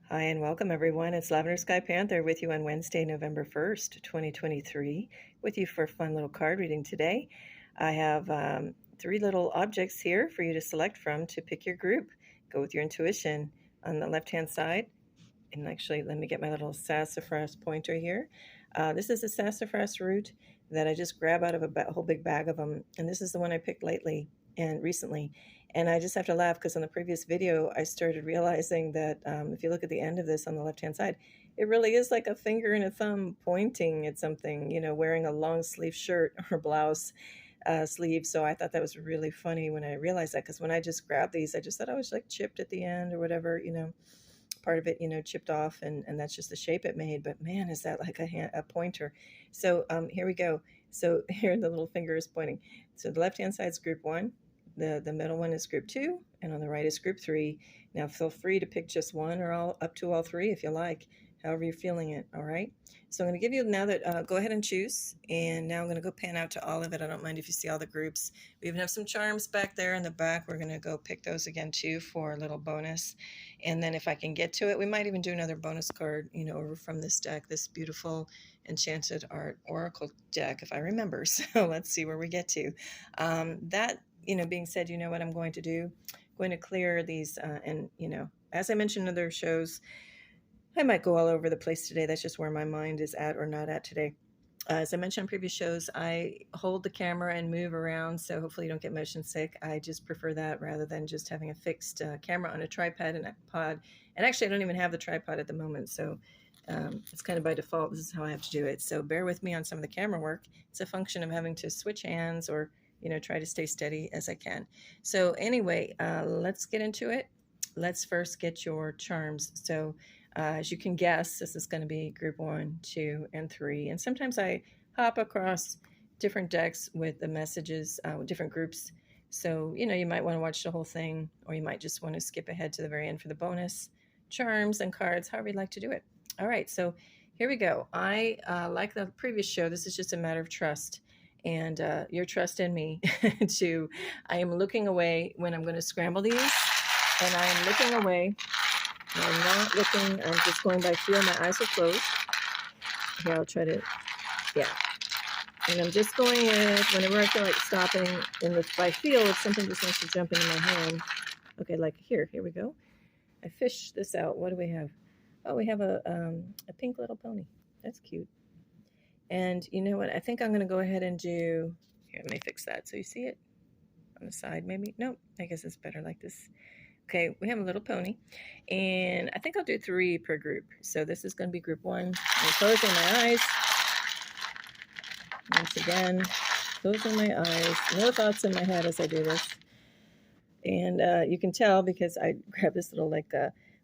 Hi and welcome everyone. It's Lavender Sky Panther with you on Wednesday, November 1st, 2023, with you for a fun little card reading today. I have three little objects here for you to select from to pick your group. Go with your intuition on the left-hand side. And actually, let me get my little sassafras pointer here. This is a sassafras root that I just grab out of a whole big bag of them. And this is the one I picked lately and recently. And I just have to laugh because on the previous video, I started realizing that if you look at the end of this on the left-hand side, it really is like a finger and a thumb pointing at something, you know, wearing a long sleeve shirt or blouse sleeve. So I thought that was really funny when I realized that, because when I just grabbed these, I just thought I was like chipped at the end or whatever, you know, part of it, you know, chipped off, and that's just the shape it made. But man, is that like a pointer. So here we go. So here the little finger is pointing. So the left-hand side is group 1. The middle one is group 2, and on the right is group 3. Now feel free to pick just one or all up to all 3 if you like, however you're feeling it. All right. So I'm going to give you now that go ahead and choose, and now I'm going to go pan out to all of it. I don't mind if you see all the groups. We even have some charms back there in the back. We're going to go pick those again too for a little bonus, and then if I can get to it, we might even do another bonus card, you know, over from this deck, this beautiful Enchanted Art Oracle deck, if I remember. So let's see where we get to. That, you know, being said, you know what I'm going to do? I'm going to clear these, and, you know, as I mentioned in other shows, I might go all over the place today. That's just where my mind is at or not at today. As I mentioned on previous shows, I hold the camera and move around, so hopefully you don't get motion sick. I just prefer that rather than just having a fixed camera on a tripod and a pod. And actually, I don't even have the tripod at the moment, so it's kind of by default. This is how I have to do it. So bear with me on some of the camera work. It's a function of having to switch hands or, you know, try to stay steady as I can. So anyway, let's get into it. Let's first get your charms. So as you can guess, this is going to be group 1, 2, and 3. And sometimes I hop across different decks with the messages, with different groups. So, you know, you might want to watch the whole thing, or you might just want to skip ahead to the very end for the bonus charms and cards, however you'd like to do it. All right, so here we go. I, like the previous show, this is just a matter of trust. And your trust in me I am looking away when I'm going to scramble these. And I am looking away. I'm not looking, I'm just going by feel. My eyes are closed. Here, I'll try to, yeah. And I'm just going with, whenever I feel like stopping, and by feel, if something just wants to jump into my hand. Okay, like here we go. I fished this out. What do we have? Oh, we have a pink little pony. That's cute. And you know what? I think I'm going to go ahead and do, here, let me fix that so you see it on the side maybe. Nope, I guess it's better like this. Okay, we have a little pony, and I think I'll do 3 per group. So this is going to be group 1. I'm closing my eyes. Once again, closing my eyes. No thoughts in my head as I do this. And you can tell because I grabbed this little, like,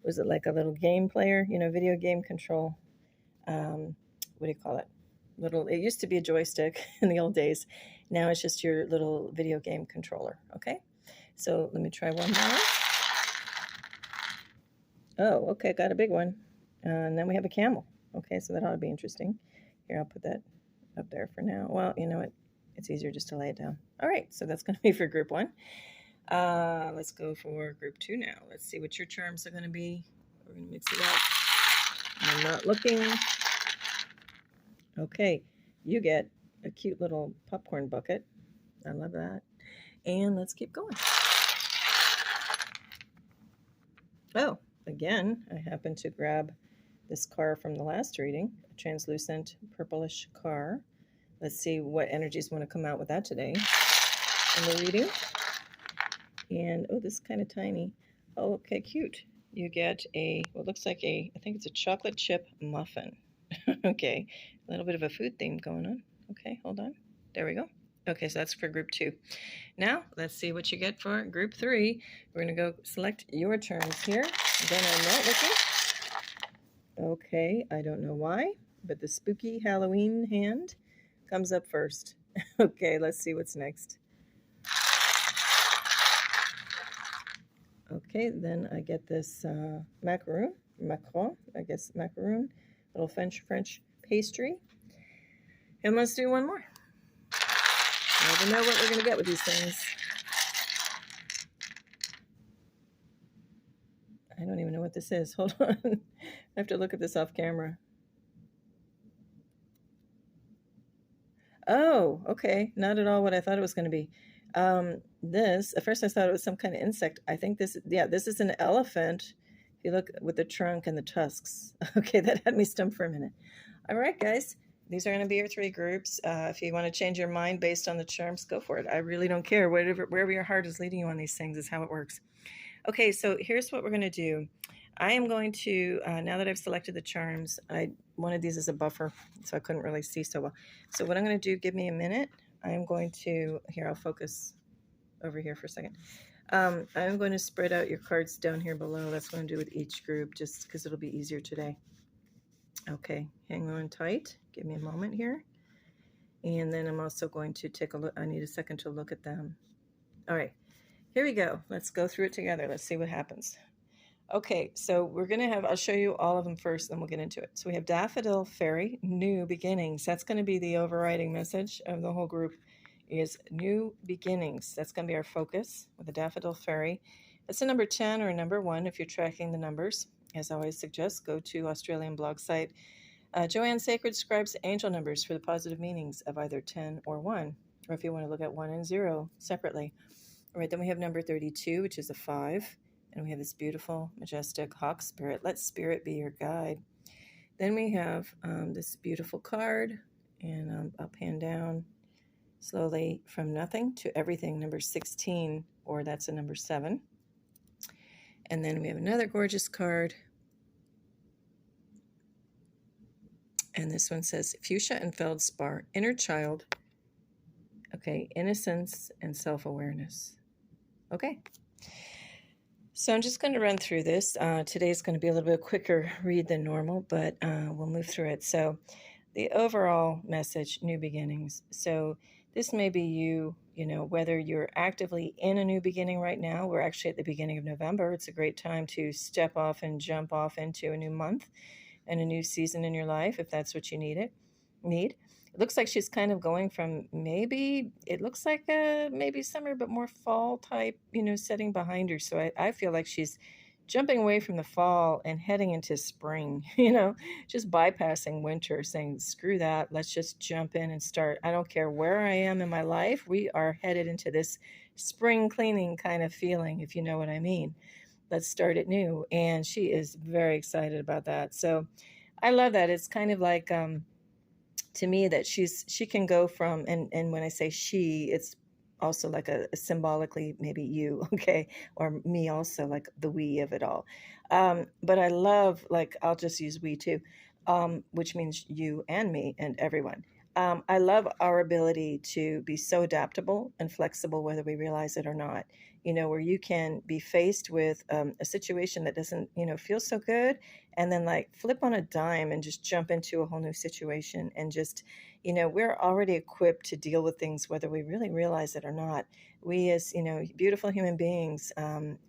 was it like a little game player? You know, video game control. What do you call it? It used to be a joystick in the old days. Now it's just your little video game controller. Okay, so let me try one more. Oh, okay, got a big one. And then we have a camel. Okay, so that ought to be interesting. Here, I'll put that up there for now. Well, you know what? It's easier just to lay it down. All right, so that's going to be for group 1. Let's go for group 2 now. Let's see what your charms are going to be. We're going to mix it up. I'm not looking. Okay, you get a cute little popcorn bucket. I love that. And let's keep going. Oh, again, I happened to grab this car from the last reading, a translucent purplish car. Let's see what energies want to come out with that today in the reading. And, oh, this is kind of tiny. Oh, okay, cute. You get what looks like I think it's a chocolate chip muffin. Okay, a little bit of a food theme going on. Okay, hold on. There we go. Okay, so that's for group 2. Now, let's see what you get for group 3. We're going to go select your terms here. Again, I'm not looking. Okay, I don't know why, but the spooky Halloween hand comes up first. Okay, let's see what's next. Okay, then I get this macaron, I guess macaron, little French pastry. And let's do one more. I never know what we're going to get with these things. I don't even know what this is. Hold on. I have to look at this off camera. Oh, okay. Not at all what I thought it was going to be. This, at first I thought it was some kind of insect. I think this, yeah, this is an elephant. If you look with the trunk and the tusks. Okay, that had me stumped for a minute. All right, guys. These are going to be your three groups. If you want to change your mind based on the charms, go for it. I really don't care. Wherever your heart is leading you on these things is how it works. Okay, so here's what we're going to do. I am going to, now that I've selected the charms, I wanted these as a buffer, so I couldn't really see so well. So what I'm going to do, give me a minute. I'm going to, here, I'll focus over here for a second. I'm going to spread out your cards down here below. That's what I'm going to do with each group, just because it'll be easier today. Okay, hang on tight. Give me a moment here. And then I'm also going to take a look. I need a second to look at them. All right, here we go. Let's go through it together. Let's see what happens. Okay, so we're going to have, I'll show you all of them first, then we'll get into it. So we have Daffodil Fairy, New Beginnings. That's going to be the overriding message of the whole group is new beginnings. That's going to be our focus with the Daffodil Fairy. It's a number 10 or a number 1 if you're tracking the numbers. As I always suggest, go to Australian blog site. Joanne Sacred Scribes Angel Numbers for the positive meanings of either 10 or 1, or if you want to look at 1 and 0 separately. All right, then we have number 32, which is a 5. And we have this beautiful, majestic hawk spirit. Let spirit be your guide. Then we have this beautiful card, and I'll pan down slowly from nothing to everything, number 16, or that's a number 7. And then we have another gorgeous card. And this one says, Fuchsia and Feldspar, Inner Child. Okay, Innocence and Self-Awareness. Okay. So I'm just going to run through this. Today's going to be a little bit quicker read than normal, but we'll move through it. So the overall message, new beginnings. So this may be you, whether you're actively in a new beginning right now. We're actually at the beginning of November. It's a great time to step off and jump off into a new month and a new season in your life, if that's what you need. It looks like she's kind of going from maybe summer, but more fall type, setting behind her. So I feel like she's jumping away from the fall and heading into spring, just bypassing winter, saying, screw that. Let's just jump in and start. I don't care where I am in my life. We are headed into this spring cleaning kind of feeling, if you know what I mean. Let's start it new. And she is very excited about that. So I love that. It's kind of like, to me, that she can go from, and when I say she, it's also like a symbolically maybe you, okay, or me also, like the we of it all. But I love, like, I'll just use we too, which means you and me and everyone. I love our ability to be so adaptable and flexible, whether we realize it or not, where you can be faced with a situation that doesn't, feel so good, and then like flip on a dime and just jump into a whole new situation. And just, we're already equipped to deal with things, whether we really realize it or not. We as, beautiful human beings,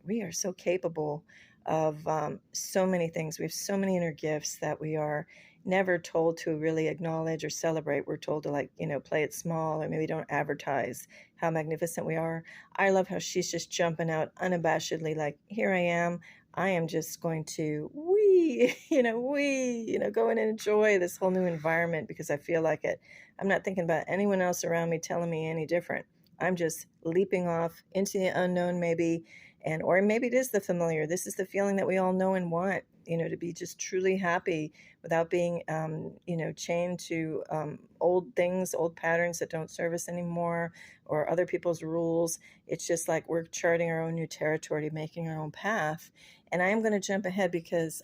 we are so capable of so many things. We have so many inner gifts that we are never told to really acknowledge or celebrate. We're told to play it small, or maybe don't advertise how magnificent we are. I love how she's just jumping out unabashedly, like, here I am. I am just going to go in and enjoy this whole new environment because I feel like it. I'm not thinking about anyone else around me telling me any different. I'm just leaping off into the unknown, maybe, or maybe it is the familiar. This is the feeling that we all know and want, to be just truly happy without being, chained to old things, old patterns that don't serve us anymore, or other people's rules. It's just like we're charting our own new territory, making our own path. And I am going to jump ahead because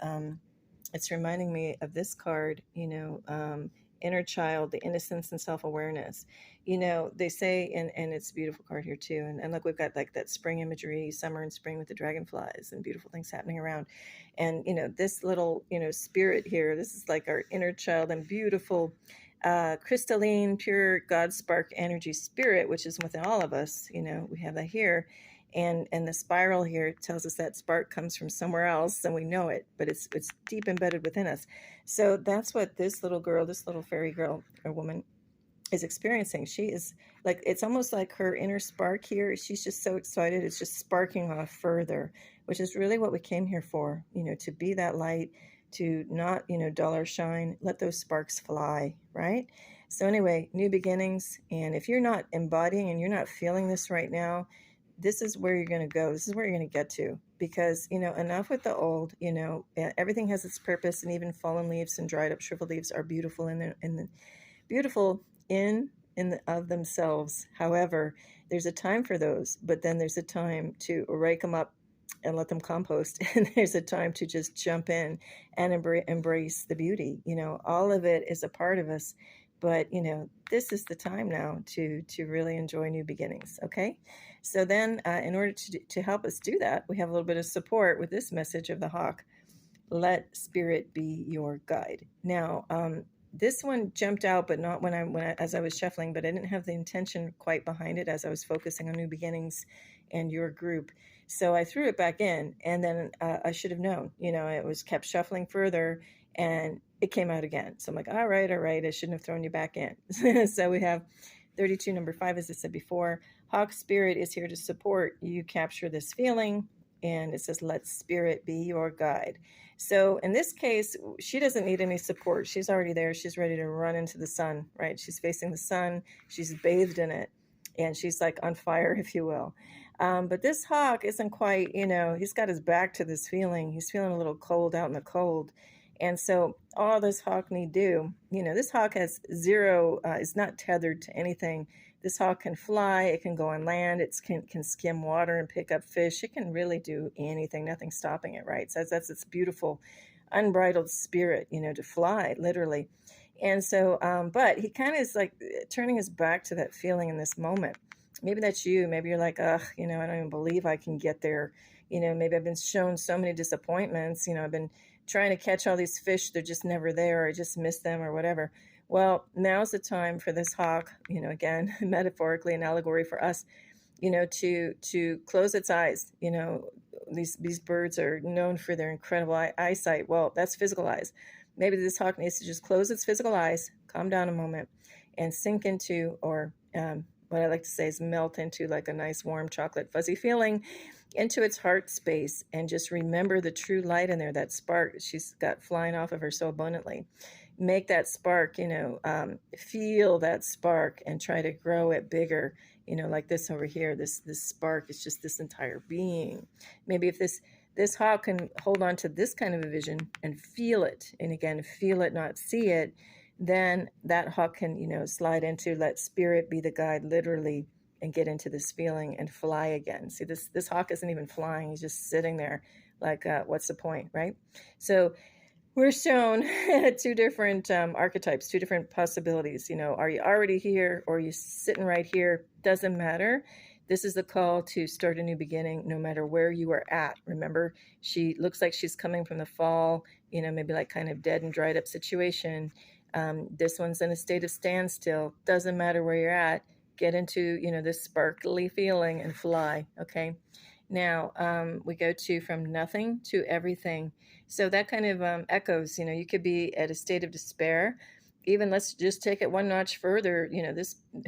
it's reminding me of this card, inner child, the innocence and self-awareness. They say, and it's a beautiful card here too. And look, we've got like that spring imagery, summer and spring with the dragonflies and beautiful things happening around. And, this little, spirit here, this is like our inner child and beautiful, crystalline, pure God spark energy spirit, which is within all of us. We have that here. And the spiral here tells us that spark comes from somewhere else, and we know it, but it's deep embedded within us. So that's what this little girl, this little fairy girl or woman, is experiencing. She is like, it's almost like her inner spark here. She's just so excited. It's just sparking off further, which is really what we came here for, to be that light, to not, dull or shine, let those sparks fly, right? So anyway, new beginnings. And if you're not embodying and you're not feeling this right now, this is where you're going to go. This is where you're going to get to, because, enough with the old, everything has its purpose, and even fallen leaves and dried up shriveled leaves are beautiful in the beautiful of themselves. However, there's a time for those, but then there's a time to rake them up and let them compost, and there's a time to just jump in and embrace the beauty. All of it is a part of us, but this is the time now to really enjoy new beginnings. Okay, so then in order to help us do that, we have a little bit of support with this message of the hawk. Let spirit be your guide. Now, this one jumped out, but not when I as I was shuffling, but I didn't have the intention quite behind it as I was focusing on new beginnings and your group. So I threw it back in, and then I should have known, it was kept shuffling further, and it came out again. So I'm like, all right, I shouldn't have thrown you back in. So we have 32, number 5, as I said before. Hawk spirit is here to support you capture this feeling, and it says, let spirit be your guide. So in this case, she doesn't need any support. She's already there. She's ready to run into the sun, right? She's facing the sun. She's bathed in it, and she's like on fire, if you will. But this hawk isn't quite, he's got his back to this feeling. He's feeling a little cold out in the cold. And so all this hawk need do, this hawk has zero, is not tethered to anything. This hawk can fly, it can go on land, it can skim water and pick up fish. It can really do anything, nothing's stopping it, right? So that's its beautiful, unbridled spirit, to fly, literally. And so, but he kind of is like turning his back to that feeling in this moment. Maybe that's you. Maybe you're like, ugh, I don't even believe I can get there. Maybe I've been shown so many disappointments. I've been trying to catch all these fish. They're just never there, or I just miss them, or whatever. Well, now's the time for this hawk, again, metaphorically, an allegory for us, to close its eyes. These birds are known for their incredible eyesight. Well, that's physical eyes. Maybe this hawk needs to just close its physical eyes, calm down a moment, and sink into, or what I like to say is melt into, like a nice warm chocolate fuzzy feeling, into its heart space, and just remember the true light in there, that spark she's got flying off of her so abundantly. Make that spark, feel that spark, and try to grow it bigger, like this over here. This spark is just this entire being. Maybe if this hawk can hold on to this kind of a vision and feel it, and again, feel it, not see it, then that hawk can, slide into let spirit be the guide, literally, and get into this feeling and fly again. See, this hawk isn't even flying. He's just sitting there like, what's the point, right? So we're shown two different archetypes, two different possibilities. Are you already here, or are you sitting right here? Doesn't matter. This is the call to start a new beginning, no matter where you are at. Remember, she looks like she's coming from the fall, maybe like kind of dead and dried up situation. This one's in a state of standstill. Doesn't matter where you're at. Get into, this sparkly feeling and fly, okay? Now, we go to from nothing to everything. So that kind of echoes, you could be at a state of despair. Even let's just take it one notch further.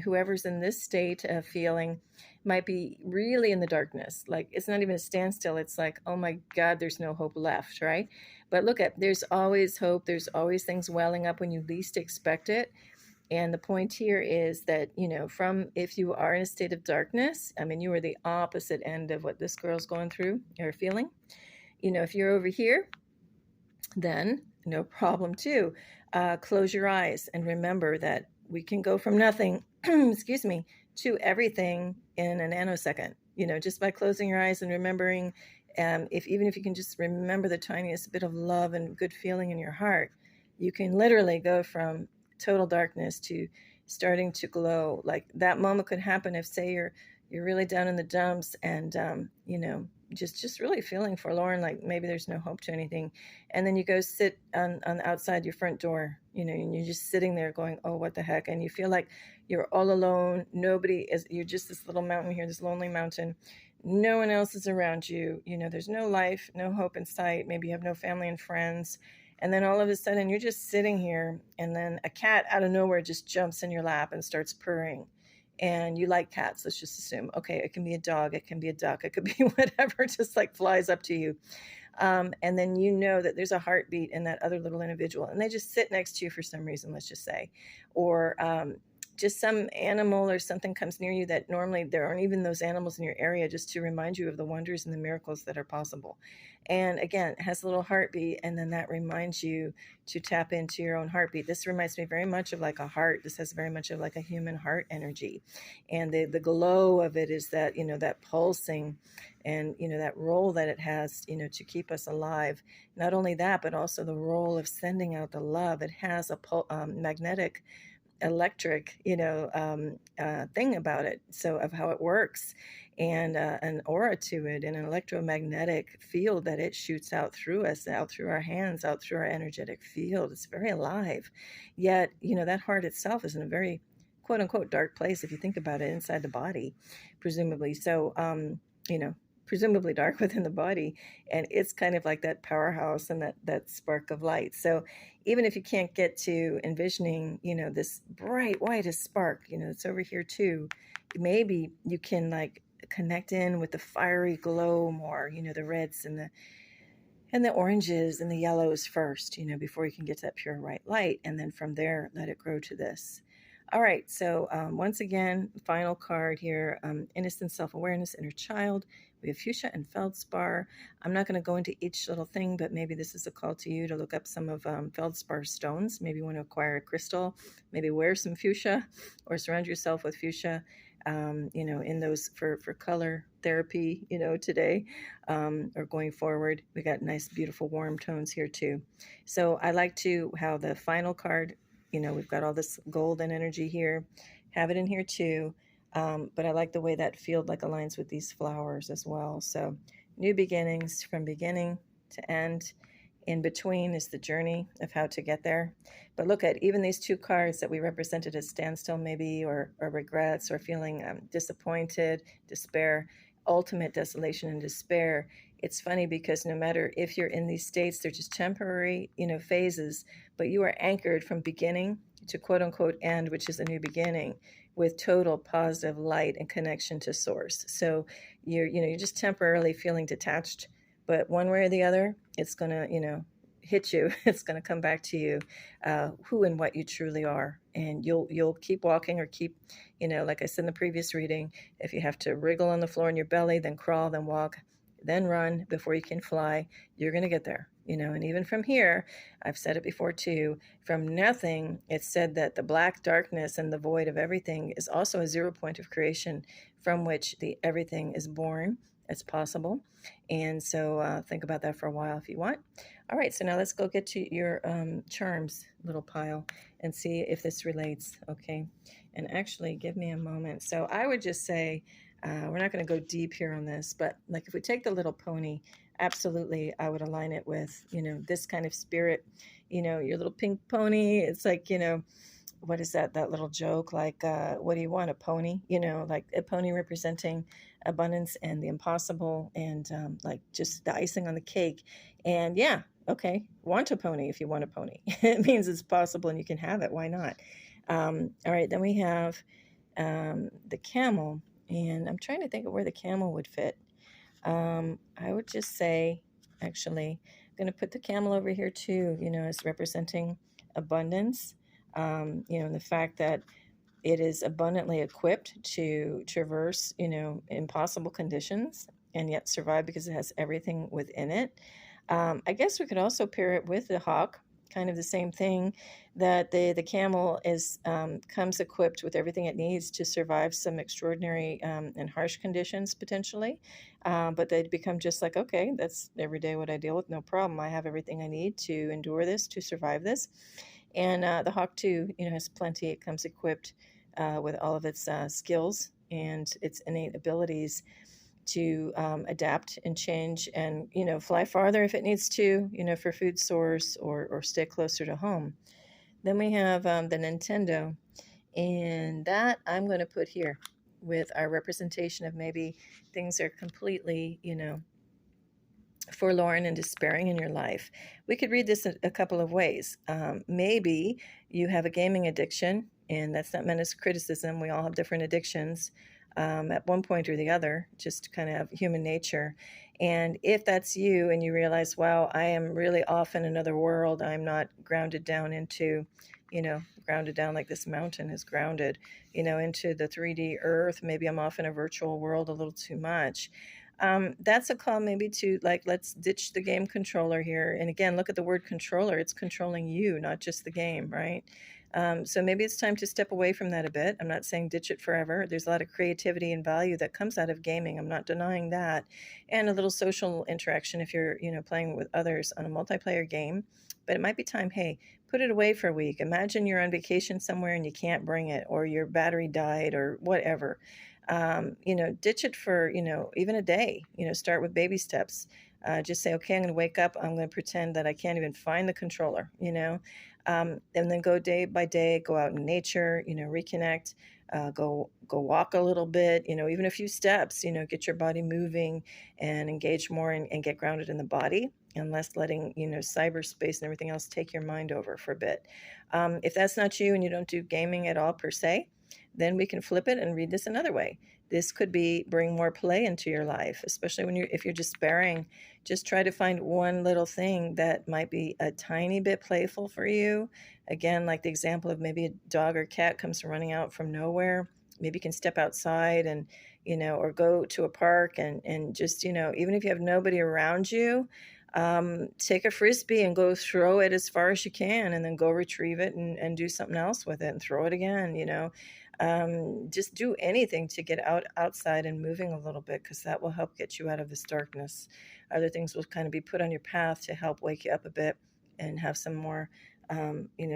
Whoever's in this state of feeling might be really in the darkness. Like, it's not even a standstill. It's like, oh my God, there's no hope left, right? But look there's always hope. There's always things welling up when you least expect it. And the point here is that, if you are in a state of darkness, you are the opposite end of what this girl's going through or feeling. If you're over here, then no problem too. Close your eyes and remember that we can go from nothing, excuse me, to everything in a nanosecond, just by closing your eyes and remembering, even if you can just remember the tiniest bit of love and good feeling in your heart, you can literally go from total darkness to starting to glow. Like, that moment could happen if, say, you're really down in the dumps and just really feeling forlorn, like maybe there's no hope to anything, and then you go sit on outside your front door, and you're just sitting there going, oh, what the heck, and you feel like you're all alone. You're just this little mountain here, this lonely mountain. No one else is around you. There's no life, no hope in sight. Maybe you have no family and friends. And then all of a sudden you're just sitting here, and then a cat out of nowhere just jumps in your lap and starts purring. And you like cats, let's just assume. Okay, it can be a dog, it can be a duck, it could be whatever, just like flies up to you. And then you know that there's a heartbeat in that other little individual, and they just sit next to you for some reason, let's just say. Or just some animal or something comes near you that normally there aren't even those animals in your area, just to remind you of the wonders and the miracles that are possible. And again, it has a little heartbeat, and then that reminds you to tap into your own heartbeat. This reminds me very much of like a heart. This has very much of like a human heart energy. And the glow of it is that, that pulsing, and that role that it has, to keep us alive. Not only that, but also the role of sending out the love. It has a magnetic, electric, thing about it, so of how it works, and an aura to it, and an electromagnetic field that it shoots out through us, out through our hands, out through our energetic field. It's very alive. Yet, that heart itself is in a very quote unquote dark place, if you think about it, inside the body, presumably. So, presumably dark within the body, and it's kind of like that powerhouse and that spark of light. So even if you can't get to envisioning, this bright whitest spark, it's over here too, maybe you can like connect in with the fiery glow more, the reds and the oranges and the yellows first, before you can get to that pure white light, and then from there let it grow to this. All right, so once again, final card here, innocent self-awareness, inner child. We have fuchsia and feldspar. I'm not going to go into each little thing, but maybe this is a call to you to look up some of feldspar stones. Maybe you want to acquire a crystal, maybe wear some fuchsia, or surround yourself with fuchsia, in those for color therapy, today, or going forward. We got nice, beautiful, warm tones here too. So I like to how the final card, we've got all this golden energy here, have it in here too. But I like the way that field like aligns with these flowers as well. So new beginnings, from beginning to end. In between is the journey of how to get there. But look at even these two cards that we represented as standstill maybe, or regrets, or feeling disappointed, despair, ultimate desolation and despair. It's funny because no matter if you're in these states, they're just temporary, phases, but you are anchored from beginning to quote unquote end, which is a new beginning, with total positive light and connection to source. So you're just temporarily feeling detached, but one way or the other, it's going to, hit you. It's going to come back to you, who and what you truly are. And you'll keep walking, or keep, like I said in the previous reading, if you have to wriggle on the floor in your belly, then crawl, then walk, then run before you can fly, you're going to get there. And even from here, I've said it before too, from nothing, it's said that the black darkness and the void of everything is also a 0 point of creation from which the everything is born. It's possible. And so think about that for a while if you want. All right, so now let's go get to your charms little pile and see if this relates, okay? And actually, give me a moment. So I would just say, we're not going to go deep here on this, but like if we take the little pony, absolutely, I would align it with, this kind of spirit, your little pink pony. It's like, what is that little joke? Like, what do you want, a pony? Like a pony representing abundance and the impossible, and like just the icing on the cake. And yeah, okay, want a pony if you want a pony. It means it's possible and you can have it. Why not? All right, then we have the camel. And I'm trying to think of where the camel would fit. I would just say, actually, I'm going to put the camel over here too, as representing abundance, and the fact that it is abundantly equipped to traverse, impossible conditions and yet survive because it has everything within it. I guess we could also pair it with the hawk, kind of the same thing, that the camel is comes equipped with everything it needs to survive some extraordinary and harsh conditions potentially, but they become just like, okay, that's every day what I deal with, no problem. I have everything I need to endure this, to survive this. And the hawk too, has plenty. It comes equipped with all of its skills and its innate abilities to adapt and change, and fly farther if it needs to, for food source, or stay closer to home. Then we have the Nintendo, and that I'm going to put here with our representation of maybe things are completely forlorn and despairing in your life. We could read this a couple of ways. Maybe you have a gaming addiction, and that's not meant as criticism. We all have different addictions at one point or the other, just kind of human nature. And if that's you and you realize, wow, I am really off in another world, I'm not grounded down into, grounded down like this mountain is grounded, into the 3D earth. Maybe I'm off in a virtual world a little too much. That's a call maybe to, like, let's ditch the game controller here. And again, look at the word controller. It's controlling you, not just the game, right? So maybe it's time to step away from that a bit. I'm not saying ditch it forever. There's a lot of creativity and value that comes out of gaming. I'm not denying that. And a little social interaction if you're, playing with others on a multiplayer game. But it might be time, hey, put it away for a week. Imagine you're on vacation somewhere and you can't bring it, or your battery died, or whatever. Ditch it for, even a day. Start with baby steps. Just say, okay, I'm going to wake up. I'm going to pretend that I can't even find the controller, and then go day by day, go out in nature, reconnect, go walk a little bit, even a few steps, get your body moving and engage more and get grounded in the body, and less letting, cyberspace and everything else take your mind over for a bit. If that's not you and you don't do gaming at all per se, then we can flip it and read this another way. This could be bring more play into your life, especially if you're despairing. Just try to find one little thing that might be a tiny bit playful for you. Again, like the example of maybe a dog or cat comes running out from nowhere. Maybe you can step outside and, or go to a park and just, even if you have nobody around you, take a Frisbee and go throw it as far as you can, and then go retrieve it and do something else with it and throw it again, just do anything to get outside and moving a little bit, because that will help get you out of this darkness. Other things will kind of be put on your path to help wake you up a bit and have some more,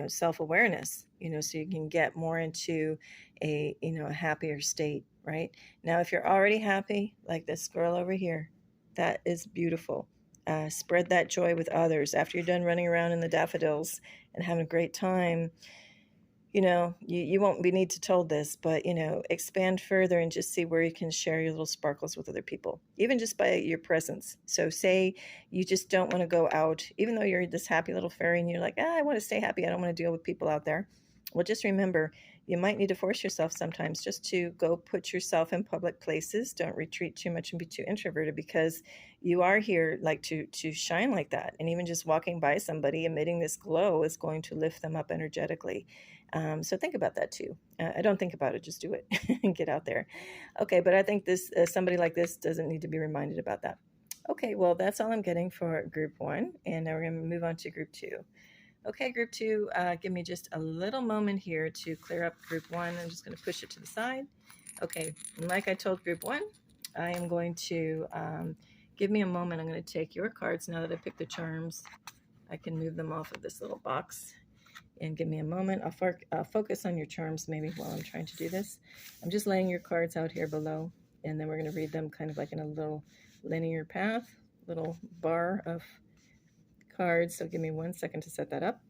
self-awareness, so you can get more into a happier state, right? Now, if you're already happy, like this girl over here, that is beautiful. Spread that joy with others. After you're done running around in the daffodils and having a great time, you won't need to told this, but, expand further and just see where you can share your little sparkles with other people, even just by your presence. So say you just don't want to go out, even though you're this happy little fairy and you're like, I want to stay happy. I don't want to deal with people out there. Well, just remember, you might need to force yourself sometimes just to go put yourself in public places. Don't retreat too much and be too introverted, because you are here like to shine like that. And even just walking by somebody emitting this glow is going to lift them up energetically. So think about that too. I don't think about it, just do it and get out there. Okay, but I think this somebody like this doesn't need to be reminded about that. Okay, well, that's all I'm getting for group 1. And now we're going to move on to group 2. Okay, group 2, give me just a little moment here to clear up group 1. I'm just going to push it to the side. Okay, and like I told group 1, I am going to, give me a moment. I'm going to take your cards now that I picked the charms. I can move them off of this little box. And give me a moment. I'll focus on your charms maybe while I'm trying to do this. I'm just laying your cards out here below, and then we're going to read them kind of like in a little linear path, little bar of cards. So give me 1 second to set that up.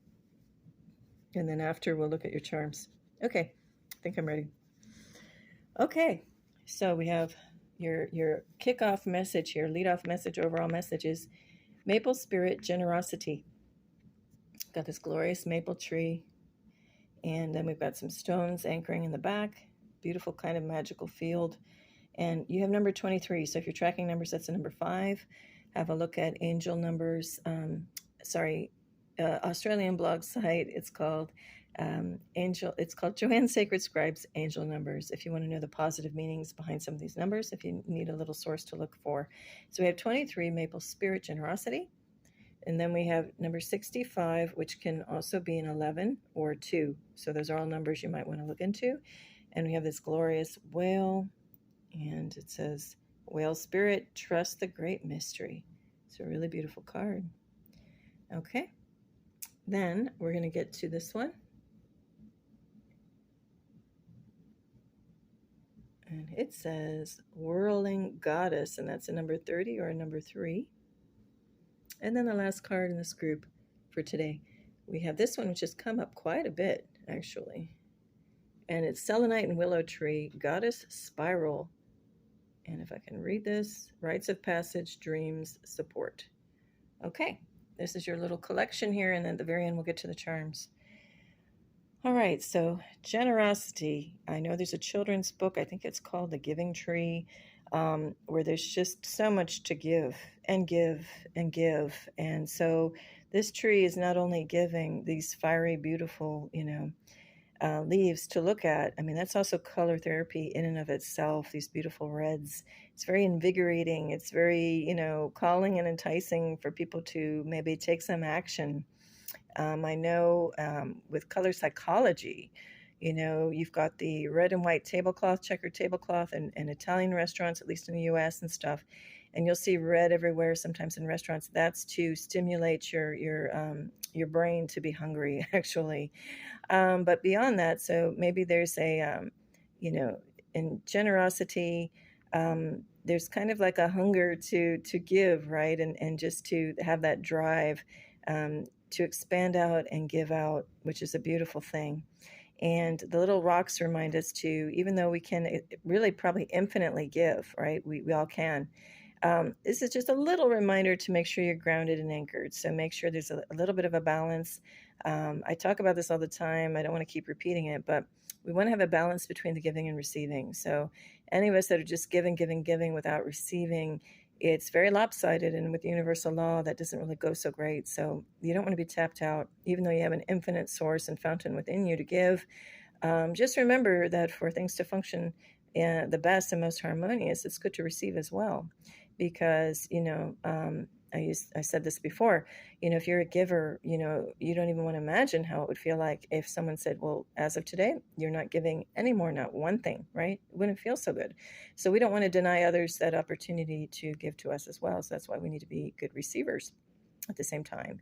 And then after, we'll look at your charms. Okay, I think I'm ready. Okay, so we have your kickoff message here, lead-off message, overall message is Maple Spirit Generosity. Got this glorious maple tree, and then we've got some stones anchoring in the back. Beautiful kind of magical field. And you have number 23, so if you're tracking numbers, that's a number 5. Have a look at angel numbers. Australian blog site. It's called It's called Joanne Sacred Scribes Angel Numbers, if you want to know the positive meanings behind some of these numbers, if you need a little source to look for. So we have 23, Maple Spirit Generosity. And then we have number 65, which can also be an 11 or 2. So those are all numbers you might want to look into. And we have this glorious whale, and it says, Whale Spirit, trust the great mystery. It's a really beautiful card. Okay. Then we're going to get to this one. And it says Whirling Goddess, and that's a number 30 or a number 3. And then the last card in this group for today, we have this one, which has come up quite a bit, actually. And it's Selenite and Willow Tree, Goddess Spiral. And if I can read this, rites of passage, dreams, support. Okay, this is your little collection here, and then at the very end we'll get to the charms. All right, so generosity. I know there's a children's book, I think it's called The Giving Tree, where there's just so much to give and give and give. And so this tree is not only giving these fiery, beautiful, leaves to look at. I mean, that's also color therapy in and of itself, these beautiful reds. It's very invigorating. It's very, calling and enticing for people to maybe take some action. I know with color psychology, you've got the red and white tablecloth, checkered tablecloth, and Italian restaurants, at least in the US and stuff. And you'll see red everywhere, sometimes in restaurants. That's to stimulate your brain to be hungry, actually. But beyond that, so maybe there's in generosity, there's kind of like a hunger to give, right? And just to have that drive to expand out and give out, which is a beautiful thing. And the little rocks remind us to, even though we can really probably infinitely give, right? We all can. This is just a little reminder to make sure you're grounded and anchored. So make sure there's a little bit of a balance. I talk about this all the time. I don't want to keep repeating it, but we want to have a balance between the giving and receiving. So any of us that are just giving without receiving, it's very lopsided. And with universal law, that doesn't really go so great. So you don't want to be tapped out, even though you have an infinite source and fountain within you to give. Just remember that for things to function the best and most harmonious, it's good to receive as well. Because, I said this before, if you're a giver, you don't even want to imagine how it would feel like if someone said, well, as of today, you're not giving anymore, not one thing, right? It wouldn't feel so good. So we don't want to deny others that opportunity to give to us as well. So that's why we need to be good receivers at the same time.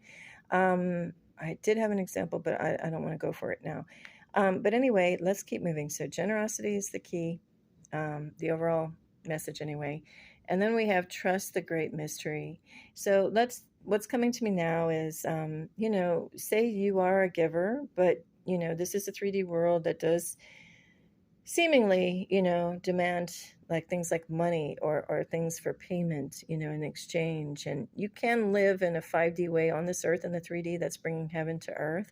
I did have an example, but I don't want to go for it now. But anyway, let's keep moving. So generosity is the key, the overall message anyway. And then we have trust the great mystery. So what's coming to me now is, say you are a giver, but, this is a 3D world that does seemingly, demand like things like money or things for payment, in exchange. And you can live in a 5D way on this earth in the 3D that's bringing heaven to earth.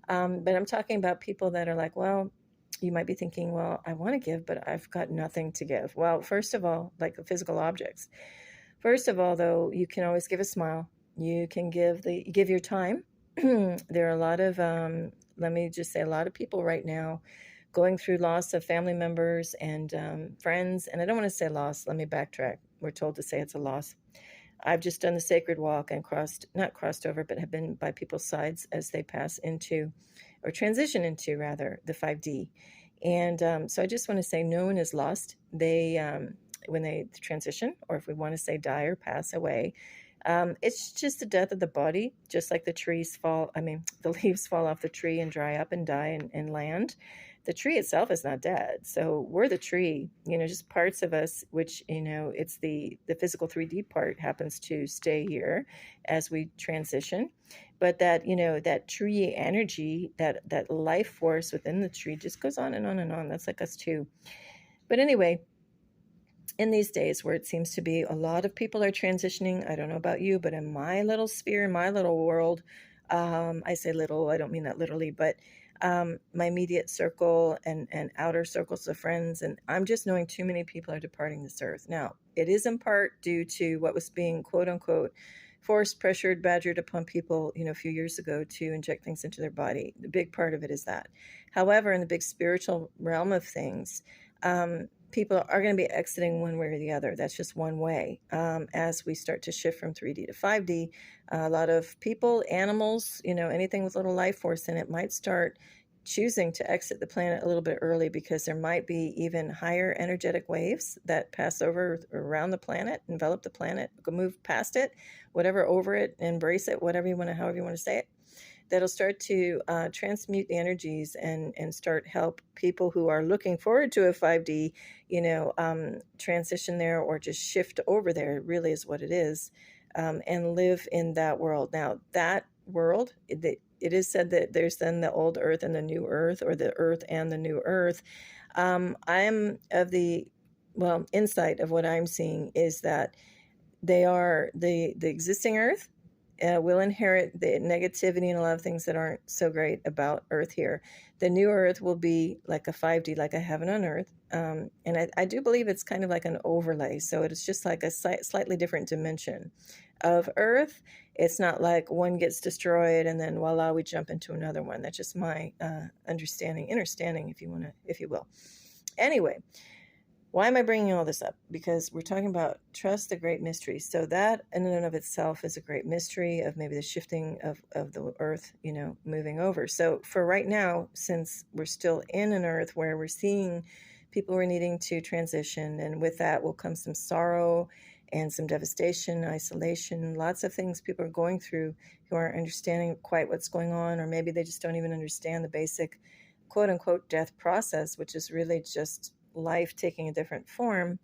But I'm talking about people that are like, well, you might be thinking, well, I want to give, but I've got nothing to give. Well, first of all, like the physical objects. First of all, though, you can always give a smile. You can give your time. There are a lot of, let me just say, a lot of people right now going through loss of family members and friends. And I don't want to say loss. Let me backtrack. We're told to say it's a loss. I've just done the sacred walk and not crossed over, but have been by people's sides as they pass into, or transition into rather, the 5D. And so I just want to say no one is lost. They, when they transition, or if we want to say die or pass away, it's just the death of the body, just like the leaves fall off the tree and dry up and die and land. The tree itself is not dead. So we're the tree, just parts of us, which, it's the physical 3D part happens to stay here as we transition. But that, that tree energy, that life force within the tree just goes on and on and on. That's like us too. But anyway, in these days where it seems to be a lot of people are transitioning, I don't know about you, but in my little sphere, in my little world, I say little, I don't mean that literally, but my immediate circle and outer circles of friends, and I'm just knowing too many people are departing this earth. Now, it is in part due to what was being, quote unquote, forced, pressured, badgered upon people, a few years ago to inject things into their body. The big part of it is that. However, in the big spiritual realm of things, people are going to be exiting one way or the other. That's just one way. As we start to shift from 3D to 5D, a lot of people, animals, anything with little life force in it might start choosing to exit the planet a little bit early, because there might be even higher energetic waves that pass over around the planet, envelop the planet, move past it, whatever, over it, embrace it, however you want to say it. That'll start to transmute the energies and start help people who are looking forward to a 5D, transition there or just shift over there, really is what it is, and live in that world. Now, that world, it is said that there's then the old earth and the new earth, or the earth and the new earth. I'm of the insight of what I'm seeing is that they are the existing Earth will inherit the negativity and a lot of things that aren't so great about Earth here. The new Earth will be like a 5D, like a heaven on Earth. And I do believe it's kind of like an overlay. So it's just like a slightly different dimension of Earth. It's not like one gets destroyed and then voila, we jump into another one. That's just my understanding, if you will. Anyway, why am I bringing all this up? Because we're talking about trust, the great mystery. So that in and of itself is a great mystery of maybe the shifting of the earth, moving over. So for right now, since we're still in an earth where we're seeing people who are needing to transition, and with that will come some sorrow and some devastation, isolation, lots of things people are going through who aren't understanding quite what's going on, or maybe they just don't even understand the basic quote unquote death process, which is really just life taking a different form.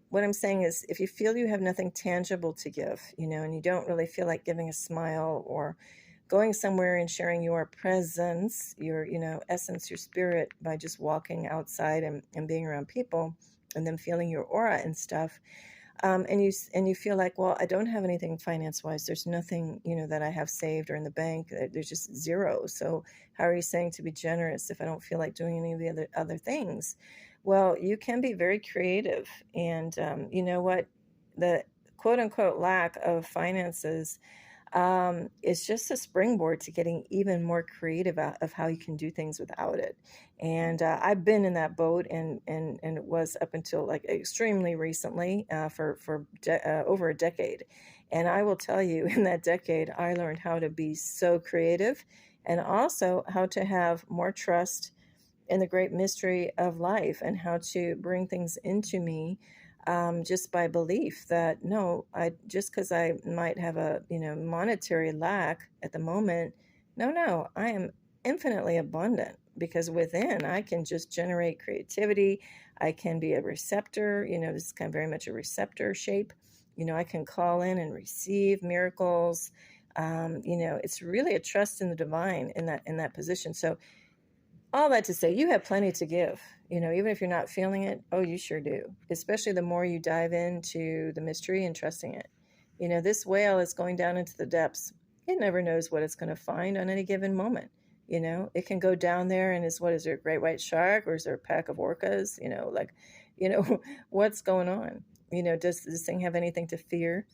What I'm saying is, if you feel you have nothing tangible to give, and you don't really feel like giving a smile or going somewhere and sharing your presence, your, essence, your spirit by just walking outside and being around people and then feeling your aura and stuff. And you feel like, well, I don't have anything finance-wise. There's nothing, that I have saved or in the bank. There's just zero. So how are you saying to be generous if I don't feel like doing any of the other things? Well, you can be very creative. And you know what? The quote-unquote lack of finances is just a springboard to getting even more creative of how you can do things without it. And I've been in that boat, and it was up until like extremely recently, for over a decade. And I will tell you, in that decade, I learned how to be so creative, and also how to have more trust in the great mystery of life, and how to bring things into me, just by belief that no, just because I might have a monetary lack at the moment, no, I am infinitely abundant, because within I can just generate creativity. I can be a receptor. This is kind of very much a receptor shape. I can call in and receive miracles. It's really a trust in the divine in that position. So all that to say, you have plenty to give, even if you're not feeling it. Oh, you sure do. Especially the more you dive into the mystery and trusting it. This whale is going down into the depths. It never knows what it's going to find on any given moment. It can go down there and what is there, a great white shark, or is there a pack of orcas? What's going on? Does this thing have anything to fear?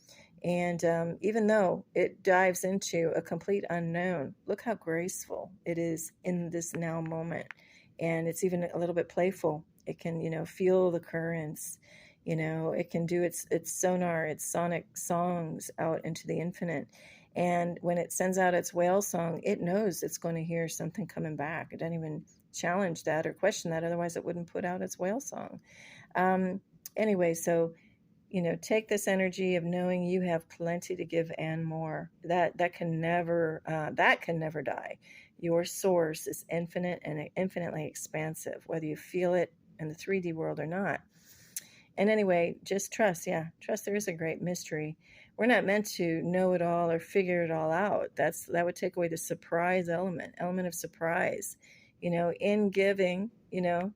And even though it dives into a complete unknown, look how graceful it is in this now moment. And it's even a little bit playful. It can, feel the currents. It can do its sonar, its sonic songs out into the infinite. And when it sends out its whale song, it knows it's going to hear something coming back. It doesn't even challenge that or question that. Otherwise, it wouldn't put out its whale song. Anyway, so take this energy of knowing you have plenty to give and more. That can never die. Your source is infinite and infinitely expansive, whether you feel it in the 3D world or not. And anyway, just trust. Yeah, trust there is a great mystery. We're not meant to know it all or figure it all out. That would take away the surprise element of surprise. In giving,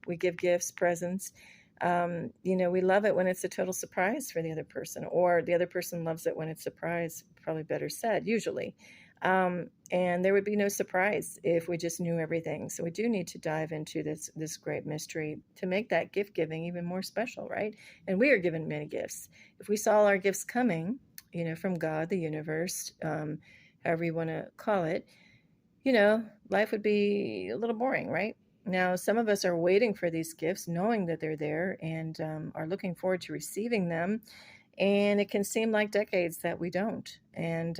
we give gifts, presents. We love it when it's a total surprise for the other person, or the other person loves it when it's surprise, probably better said, usually. And there would be no surprise if we just knew everything. So we do need to dive into this great mystery to make that gift giving even more special, right? And we are given many gifts. If we saw our gifts coming, from God, the universe, however you want to call it, life would be a little boring, right? Now, some of us are waiting for these gifts, knowing that they're there, and are looking forward to receiving them. And it can seem like decades that we don't. And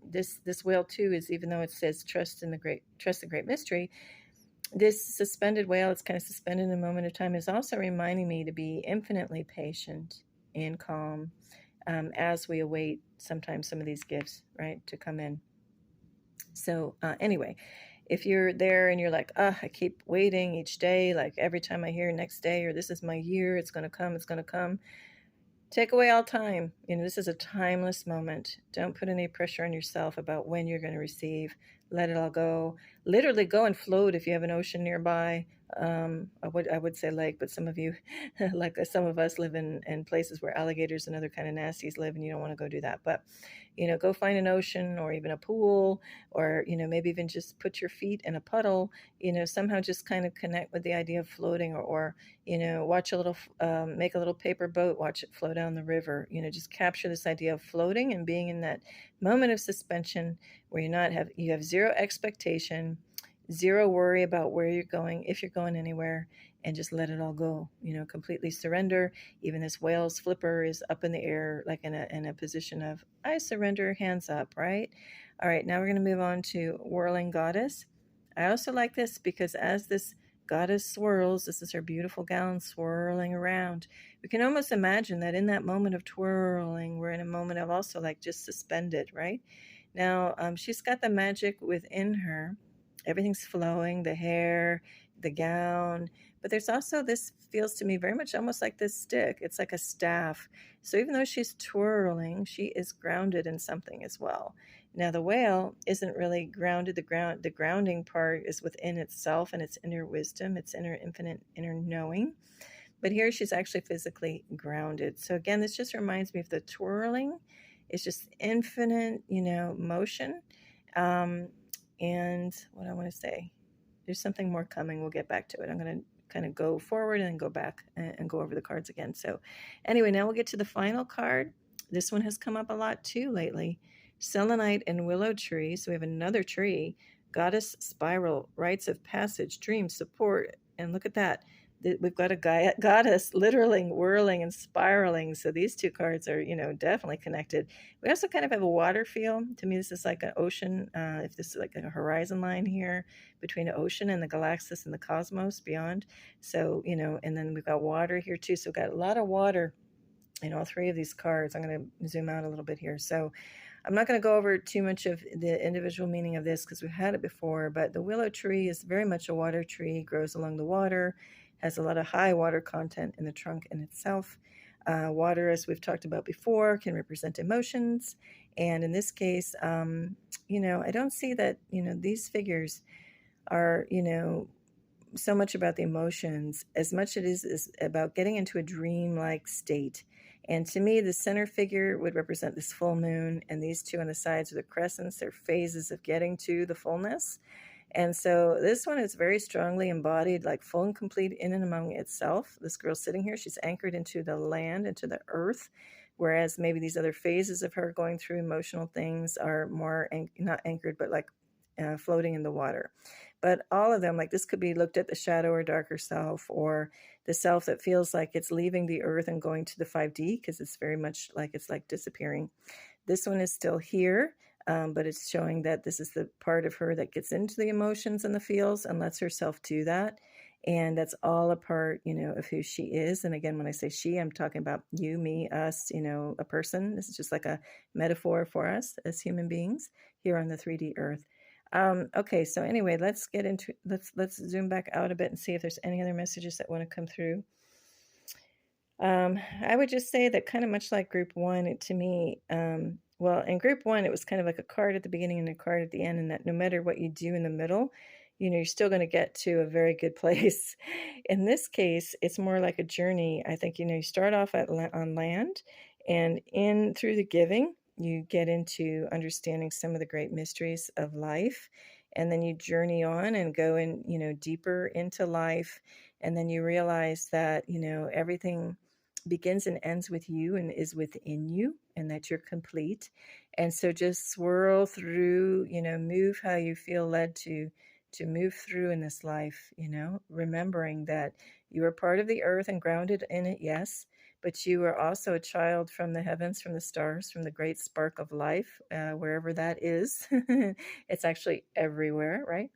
this whale too is, even though it says trust the great mystery, this suspended whale, it's kind of suspended in a moment of time, is also reminding me to be infinitely patient and calm as we await sometimes some of these gifts, right, to come in. So anyway, if you're there and you're like, I keep waiting each day, like every time I hear next day, or this is my year, it's going to come. Take away all time. This is a timeless moment. Don't put any pressure on yourself about when you're going to receive. Let it all go. Literally go and float if you have an ocean nearby. I would say lake, but some of you, like some of us, live in places where alligators and other kind of nasties live, and you don't want to go do that. But go find an ocean or even a pool, or maybe even just put your feet in a puddle. Somehow just kind of connect with the idea of floating, or watch a little, make a little paper boat, watch it flow down the river. Just capture this idea of floating and being in that moment of suspension where you have zero expectation, zero worry about where you're going, if you're going anywhere, and just let it all go. Completely surrender. Even this whale's flipper is up in the air, like in a position of I surrender, hands up, right? All right, now we're going to move on to whirling goddess. I also like this because as this goddess swirls, this is her beautiful gown swirling around. We can almost imagine that in that moment of twirling, we're in a moment of also like just suspended, right? Now, she's got the magic within her. Everything's flowing, the hair, the gown, but there's also this, feels to me very much almost like this stick. It's like a staff. So even though she's twirling, she is grounded in something as well. Now the whale isn't really grounded. The grounding part is within itself and its inner wisdom, its infinite inner knowing. But here she's actually physically grounded. So again, this just reminds me of the twirling. It's just infinite, motion. And what I want to say, there's something more coming. We'll get back to it. I'm going to kind of go forward and then go back and go over the cards again. So anyway, now we'll get to the final card. This one has come up a lot too lately. Selenite and willow tree. So we have another tree. Goddess spiral, rites of passage, dreams, support. And look at that. We've got a goddess literally whirling and spiraling. So these two cards are, definitely connected. We also kind of have a water feel. To me, this is like an ocean. If this is like a horizon line here between the ocean and the galaxis and the cosmos beyond. So, and then we've got water here too. So we've got a lot of water in all three of these cards. I'm going to zoom out a little bit here. So I'm not going to go over too much of the individual meaning of this because we've had it before, but the willow tree is very much a water tree, grows along the water, has a lot of high water content in the trunk in itself. Water, as we've talked about before, can represent emotions. And in this case, I don't see that, these figures are, so much about the emotions as much it is about getting into a dream-like state. And to me, the center figure would represent this full moon, and these two on the sides are the crescents. They're phases of getting to the fullness. And so this one is very strongly embodied, like full and complete in and among itself. This girl sitting here, she's anchored into the land, into the earth, whereas maybe these other phases of her going through emotional things are more, not anchored, but like floating in the water. But all of them, like this could be looked at the shadow or darker self, or the self that feels like it's leaving the earth and going to the 5D, because it's very much like it's like disappearing. This one is still here. But it's showing that this is the part of her that gets into the emotions and the feels and lets herself do that. And that's all a part, of who she is. And again, when I say she, I'm talking about you, me, us, a person. This is just like a metaphor for us as human beings here on the 3D earth. Okay, so anyway, let's zoom back out a bit and see if there's any other messages that want to come through. I would just say that kind of much like group one, to me, well, in group one, it was kind of like a card at the beginning and a card at the end, and that no matter what you do in the middle, you're still going to get to a very good place. In this case, it's more like a journey. I think, you start off on land, and through the giving, you get into understanding some of the great mysteries of life, and then you journey on and go in, deeper into life, and then you realize that, everything begins and ends with you and is within you, and that you're complete. And so just swirl through, move how you feel led to move through in this life, remembering that you are part of the earth and grounded in it, yes, but you are also a child from the heavens, from the stars, from the great spark of life, wherever that is. It's actually everywhere, right?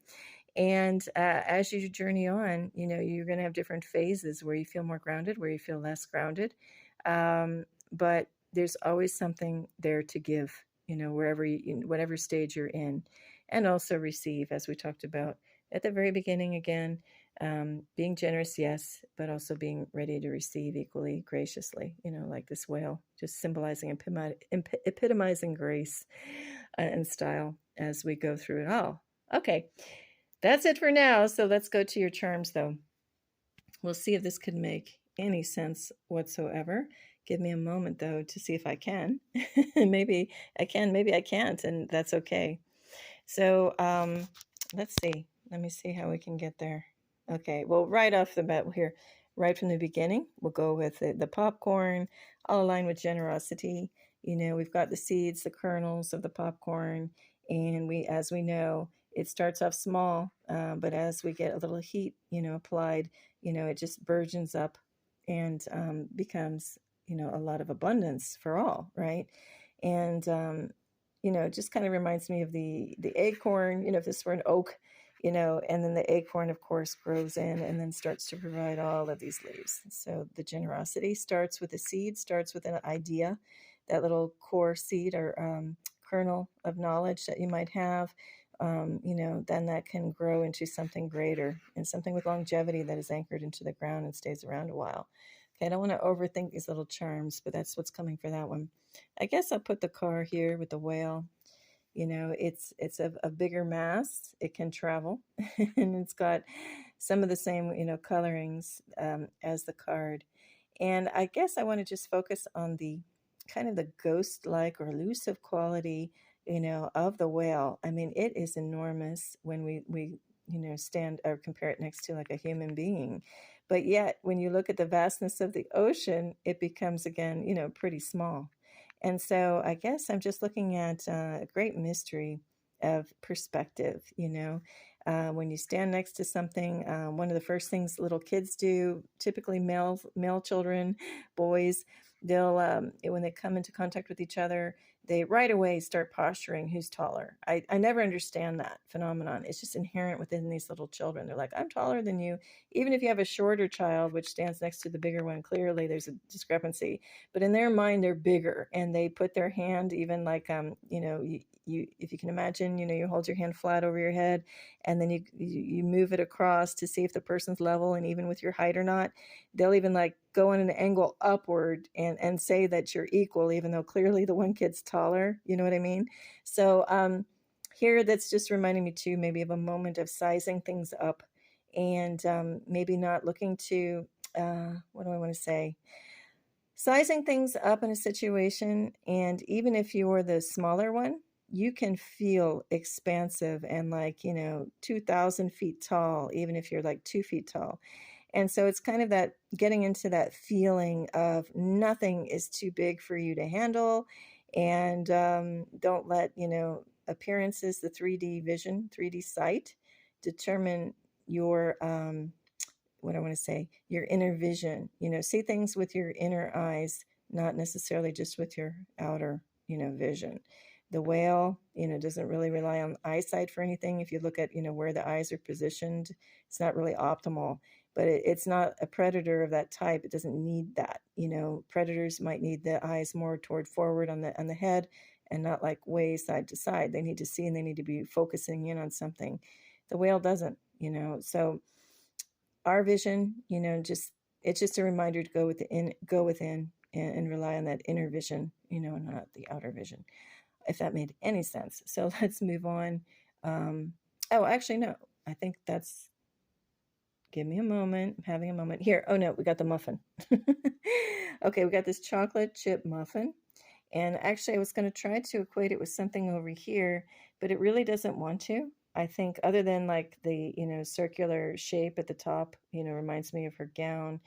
And as you journey on, you're going to have different phases where you feel more grounded, where you feel less grounded. But there's always something there to give, wherever whatever stage you're in, and also receive, as we talked about at the very beginning again. Being generous, yes, but also being ready to receive equally graciously, like this whale, just symbolizing and epitomizing grace and style as we go through it all. Okay. that's it for now. So let's go to your charms, though. We'll see if this could make any sense whatsoever. Give me a moment, though, to see if I can. Maybe I can, maybe I can't, and that's okay. So let's see. Let me see how we can get there. Okay, well, right off the bat here, right from the beginning, we'll go with the popcorn. I'll align with generosity. You know, we've got the seeds, the kernels of the popcorn, and as we know, it starts off small, but as we get a little heat, applied, it just burgeons up and becomes, a lot of abundance for all, right? And it just kind of reminds me of the acorn, if this were an oak, and then the acorn, of course, grows in and then starts to provide all of these leaves. So the generosity starts with a seed, starts with an idea, that little core seed or kernel of knowledge that you might have. Then that can grow into something greater and something with longevity that is anchored into the ground and stays around a while. Okay, I don't want to overthink these little charms, but that's what's coming for that one. I guess I'll put the car here with the whale. It's a bigger mass. It can travel, and it's got some of the same colorings as the card. And I guess I want to just focus on the kind of the ghost-like or elusive quality, of the whale. I mean, it is enormous when we stand or compare it next to like a human being. But yet, when you look at the vastness of the ocean, it becomes again, pretty small. And so I guess I'm just looking at a great mystery of perspective, when you stand next to something, one of the first things little kids do, typically male children, boys, they'll when they come into contact with each other, they right away start posturing who's taller. I never understand that phenomenon. It's just inherent within these little children. They're like, I'm taller than you. Even if you have a shorter child, which stands next to the bigger one, clearly there's a discrepancy. But in their mind, they're bigger, and they put their hand even like, you if you can imagine, you hold your hand flat over your head, and then you move it across to see if the person's level, and even with your height or not, they'll even like go on an angle upward and say that you're equal, even though clearly the one kid's taller. You know what I mean? So here, that's just reminding me too, maybe of a moment of sizing things up, and maybe not looking to what do I want to say? Sizing things up in a situation, and even if you're the smaller one, you can feel expansive and like 2,000 feet tall, even if you're like 2 feet tall. And so it's kind of that getting into that feeling of nothing is too big for you to handle. And don't let, appearances, the 3D vision, 3D sight, determine your, what I want to say, your inner vision. See things with your inner eyes, not necessarily just with your outer, vision. The whale, doesn't really rely on eyesight for anything. If you look at, where the eyes are positioned, it's not really optimal. But it's not a predator of that type. It doesn't need that. Predators might need the eyes more toward forward on the head, and not like way side to side. They need to see, and they need to be focusing in on something. The whale doesn't. So our vision, it's just a reminder to go within, and rely on that inner vision, not the outer vision, if that made any sense. So let's move on. Oh, actually, no, I think that's, give me a moment. I'm having a moment here. Oh no, we got the muffin. Okay, we got this chocolate chip muffin. And actually, I was going to try to equate it with something over here, but it really doesn't want to. I think other than like the, circular shape at the top, reminds me of her gown.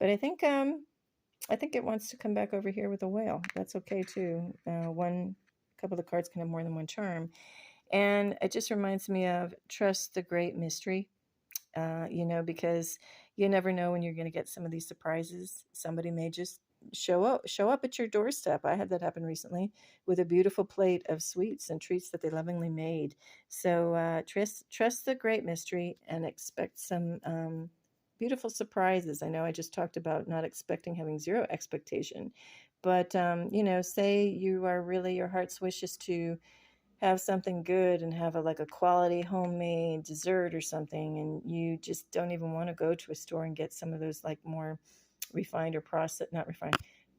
But I think it wants to come back over here with a whale. That's okay too. One couple of the cards can have more than one charm. And it just reminds me of trust the great mystery. Because you never know when you're going to get some of these surprises. Somebody may just show up at your doorstep. I had that happen recently with a beautiful plate of sweets and treats that they lovingly made. So trust the great mystery and expect some beautiful surprises. I know I just talked about not expecting, having zero expectation, but say you are really, your heart's wish is to have something good and have a quality homemade dessert or something, and you just don't even want to go to a store and get some of those like more refined or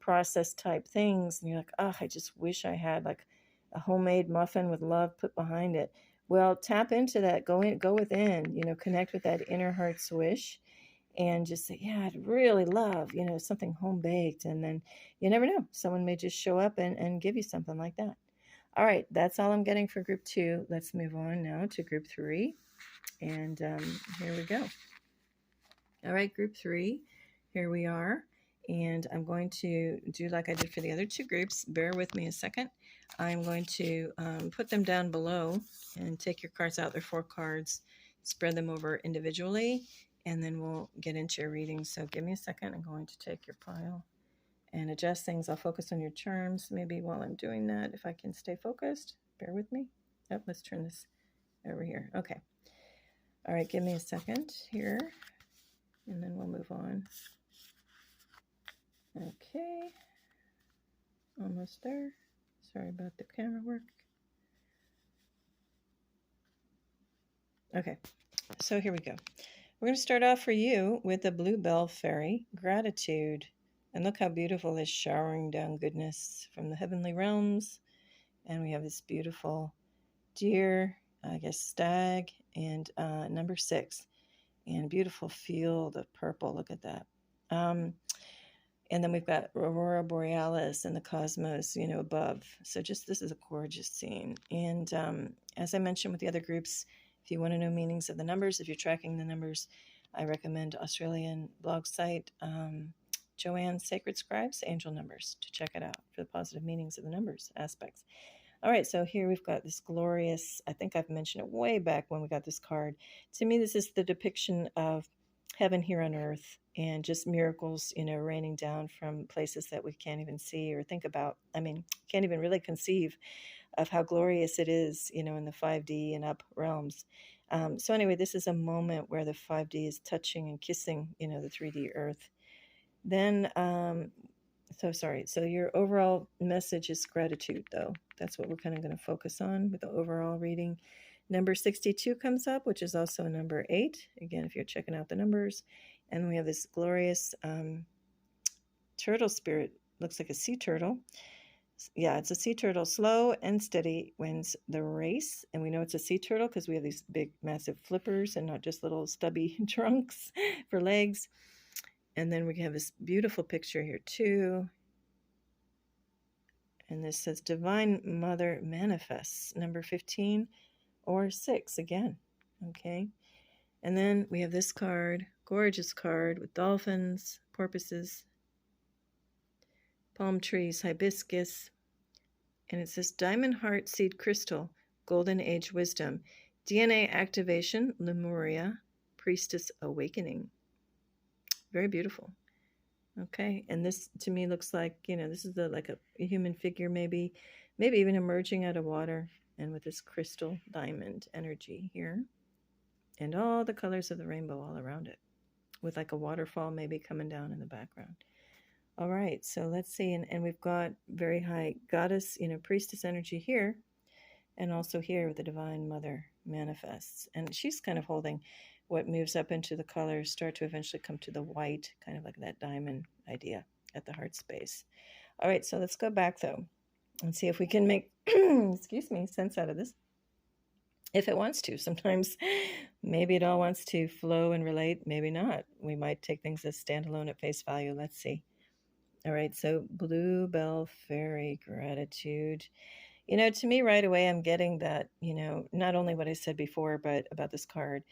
processed type things, and you're like, oh, I just wish I had like a homemade muffin with love put behind it. Well, tap into that. Go within, connect with that inner heart's wish and just say, yeah, I'd really love, something home baked. And then you never know. Someone may just show up and give you something like that. All right, that's all I'm getting for group 2. Let's move on now to group 3. And here we go. All right, group 3, here we are. And I'm going to do like I did for the other 2 groups. Bear with me a second. I'm going to put them down below and take your cards out. They're 4 cards. Spread them over individually, and then we'll get into your reading. So give me a second. I'm going to take your pile and adjust things. I'll focus on your charms maybe while I'm doing that, if I can stay focused. Bear with me. Oh, let's turn this over here. Okay. All right, give me a second here, and then we'll move on. Okay. Almost there. Sorry about the camera work. Okay, so here we go. We're going to start off for you with the Bluebell Fairy, Gratitude. And look how beautiful is showering down goodness from the heavenly realms. And we have this beautiful deer, I guess stag, and number 6. And a beautiful field of purple. Look at that. And then we've got Aurora Borealis and the cosmos, above. So just this is a gorgeous scene. And as I mentioned with the other groups, if you want to know meanings of the numbers, if you're tracking the numbers, I recommend Australian blog site Joanne's Sacred Scribes, Angel Numbers, to check it out for the positive meanings of the numbers aspects. All right, so here we've got this glorious, I think I've mentioned it way back when we got this card. To me, this is the depiction of heaven here on earth and just miracles, raining down from places that we can't even see or think about. I mean, can't even really conceive of how glorious it is, in the 5D and up realms. So anyway, this is a moment where the 5D is touching and kissing, the 3D earth. Then, so your overall message is gratitude, though. That's what we're kind of going to focus on with the overall reading. Number 62 comes up, which is also number 8. Again, if you're checking out the numbers. And we have this glorious turtle spirit. Looks like a sea turtle. Yeah, it's a sea turtle. Slow and steady wins the race. And we know it's a sea turtle because we have these big, massive flippers and not just little stubby trunks for legs. And then we have this beautiful picture here, too. And this says Divine Mother Manifests, number 15 or 6 again. Okay. And then we have this card, gorgeous card with dolphins, porpoises, palm trees, hibiscus. And it says Diamond Heart Seed Crystal, Golden Age Wisdom, DNA Activation, Lemuria, Priestess Awakening. Very beautiful. Okay, and this to me looks like, this is like a human figure, maybe even emerging out of water, and with this crystal diamond energy here, and all the colors of the rainbow all around it, with like a waterfall maybe coming down in the background. All right, so let's see, and we've got very high goddess, priestess energy here, and also here with the Divine Mother Manifests, and she's kind of holding what moves up into the colors, start to eventually come to the white, kind of like that diamond idea at the heart space. All right, so let's go back, though, and see if we can make, sense out of this. If it wants to. Sometimes maybe it all wants to flow and relate, maybe not. We might take things as standalone at face value. Let's see. All right, so Bluebell Fairy, Gratitude. To me right away, I'm getting that, not only what I said before, but about this card,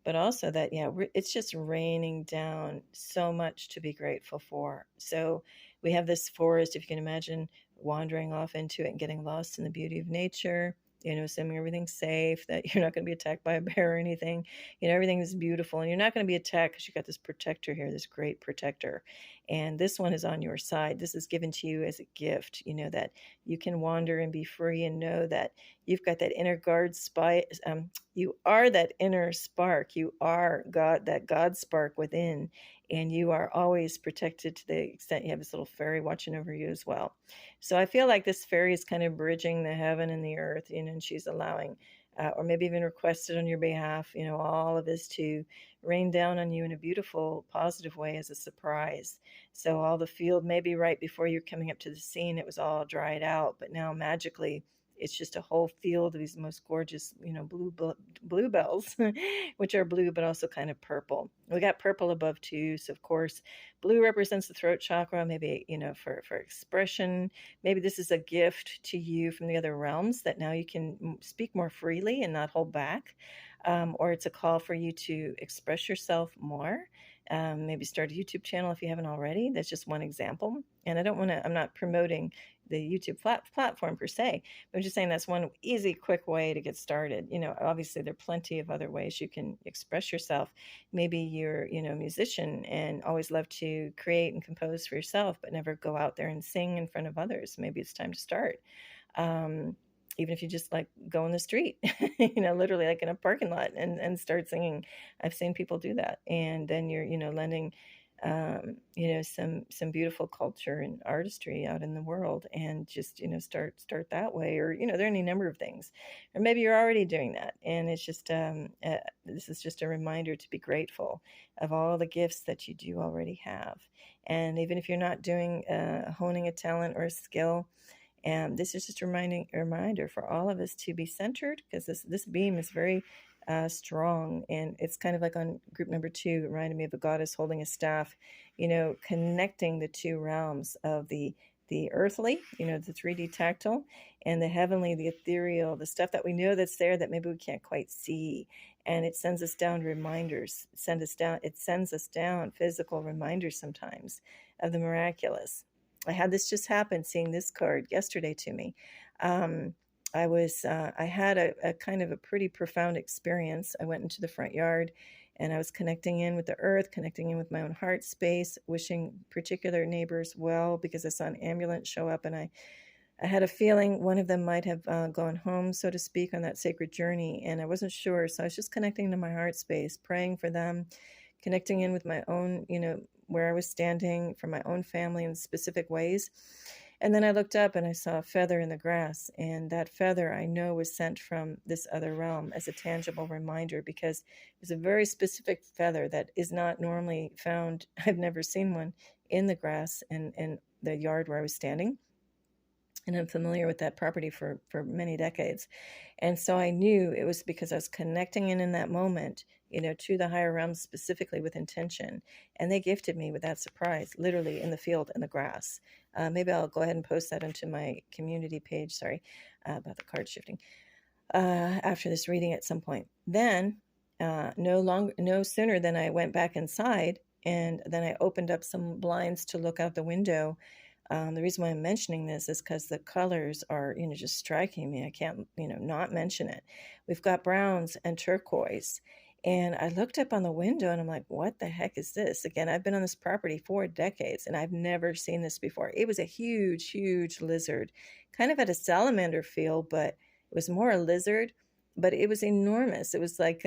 but also that, it's just raining down so much to be grateful for. So we have this forest, if you can imagine, wandering off into it and getting lost in the beauty of nature, assuming everything's safe, that you're not going to be attacked by a bear or anything, everything is beautiful, and you're not going to be attacked because you got this protector here, this great protector, and this one is on your side. This is given to you as a gift, that you can wander and be free and know that you've got that inner you are that inner spark. You are God, that God spark within, and you are always protected to the extent you have this little fairy watching over you as well. So I feel like this fairy is kind of bridging the heaven and the earth, and she's allowing, or maybe even requested on your behalf, all of this to rain down on you in a beautiful, positive way as a surprise. So all the field, maybe right before you're coming up to the scene, it was all dried out, but now magically it's just a whole field of these most gorgeous, bluebells, which are blue but also kind of purple. We got purple above too, so of course, blue represents the throat chakra, maybe for expression. Maybe this is a gift to you from the other realms that now you can speak more freely and not hold back. Or it's a call for you to express yourself more. Maybe start a YouTube channel if you haven't already. That's just one example. And I'm not promoting the YouTube platform per se. I'm just saying that's one easy, quick way to get started. Obviously there are plenty of other ways you can express yourself. Maybe you're, a musician and always love to create and compose for yourself, but never go out there and sing in front of others. Maybe it's time to start. Even if you just like go in the street, literally like in a parking lot and start singing. I've seen people do that. And then you're, lending, some beautiful culture and artistry out in the world, and just, start that way. Or, there are any number of things, or maybe you're already doing that. And it's just, this is just a reminder to be grateful of all the gifts that you do already have. And even if you're not doing, honing a talent or a skill, and this is just a reminder for all of us to be centered, because this beam is very strong, and it's kind of like on group number 2. It reminded me of a goddess holding a staff, connecting the two realms of the earthly, the 3D tactile, and the heavenly, the ethereal, the stuff that we know that's there that maybe we can't quite see. And it sends us down reminders. It sends us down physical reminders sometimes of the miraculous. I had this just happen, seeing this card yesterday to me. I had a kind of a pretty profound experience. I went into the front yard and I was connecting in with the earth, connecting in with my own heart space, wishing particular neighbors well, because I saw an ambulance show up, and I had a feeling one of them might have gone home, so to speak, on that sacred journey, and I wasn't sure. So I was just connecting to my heart space, praying for them, connecting in with my own, where I was standing, for my own family in specific ways. And then I looked up and I saw a feather in the grass, and that feather I know was sent from this other realm as a tangible reminder, because it was a very specific feather that is not normally found. I've never seen one in the grass in the yard where I was standing. And I'm familiar with that property for many decades. And so I knew it was because I was connecting in that moment, to the higher realms, specifically with intention. And they gifted me with that surprise, literally in the field, in the grass. Maybe I'll go ahead and post that onto my community page. Sorry about the card shifting. After this reading at some point. Then, no sooner than I went back inside, and then I opened up some blinds to look out the window. The reason why I'm mentioning this is because the colors are, just striking me. I can't, not mention it. We've got browns and turquoise. And I looked up on the window and I'm like, what the heck is this? Again, I've been on this property for decades and I've never seen this before. It was a huge, huge lizard, kind of had a salamander feel, but it was more a lizard, but it was enormous. It was like,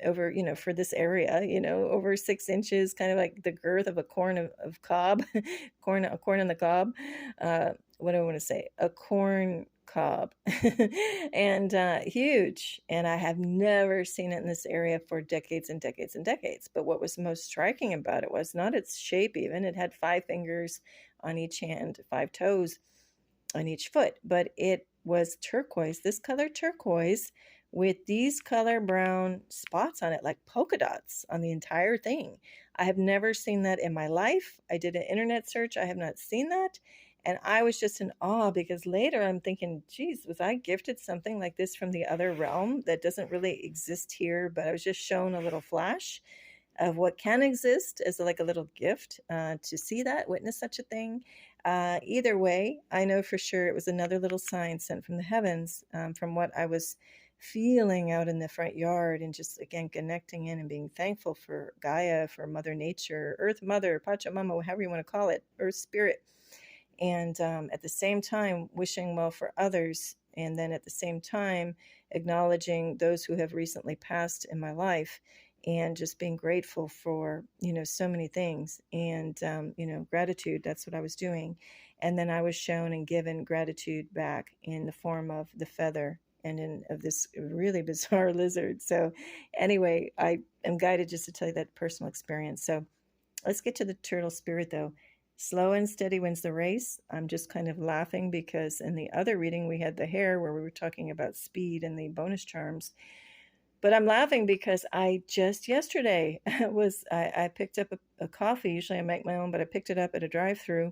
over, for this area, over 6 inches, kind of like the girth of a corn of cob, a corn on the cob. What do I want to say? A corn cob. And huge. And I have never seen it in this area for decades and decades and decades. But what was most striking about it was not its shape even. It had 5 fingers on each hand, 5 toes on each foot, but it was turquoise, this color turquoise, with these color brown spots on it, like polka dots on the entire thing. I have never seen that in my life. I did an internet search. I have not seen that. And I was just in awe, because later I'm thinking, geez, was I gifted something like this from the other realm that doesn't really exist here? But I was just shown a little flash of what can exist as like a little gift to see that, witness such a thing. Either way, I know for sure it was another little sign sent from the heavens, from what I was feeling out in the front yard, and just, again, connecting in and being thankful for Gaia, for Mother Nature, Earth Mother, Pachamama, however you want to call it, Earth Spirit. And at the same time, wishing well for others. And then at the same time, acknowledging those who have recently passed in my life, and just being grateful for, so many things. And, gratitude, that's what I was doing. And then I was shown and given gratitude back in the form of the feather and of this really bizarre lizard. So anyway, I am guided just to tell you that personal experience. So let's get to the turtle spirit, though. Slow and steady wins the race. I'm just kind of laughing because in the other reading we had the hare where we were talking about speed and the bonus charms. But I'm laughing because I just yesterday I picked up a coffee. Usually I make my own, but I picked it up at a drive-through,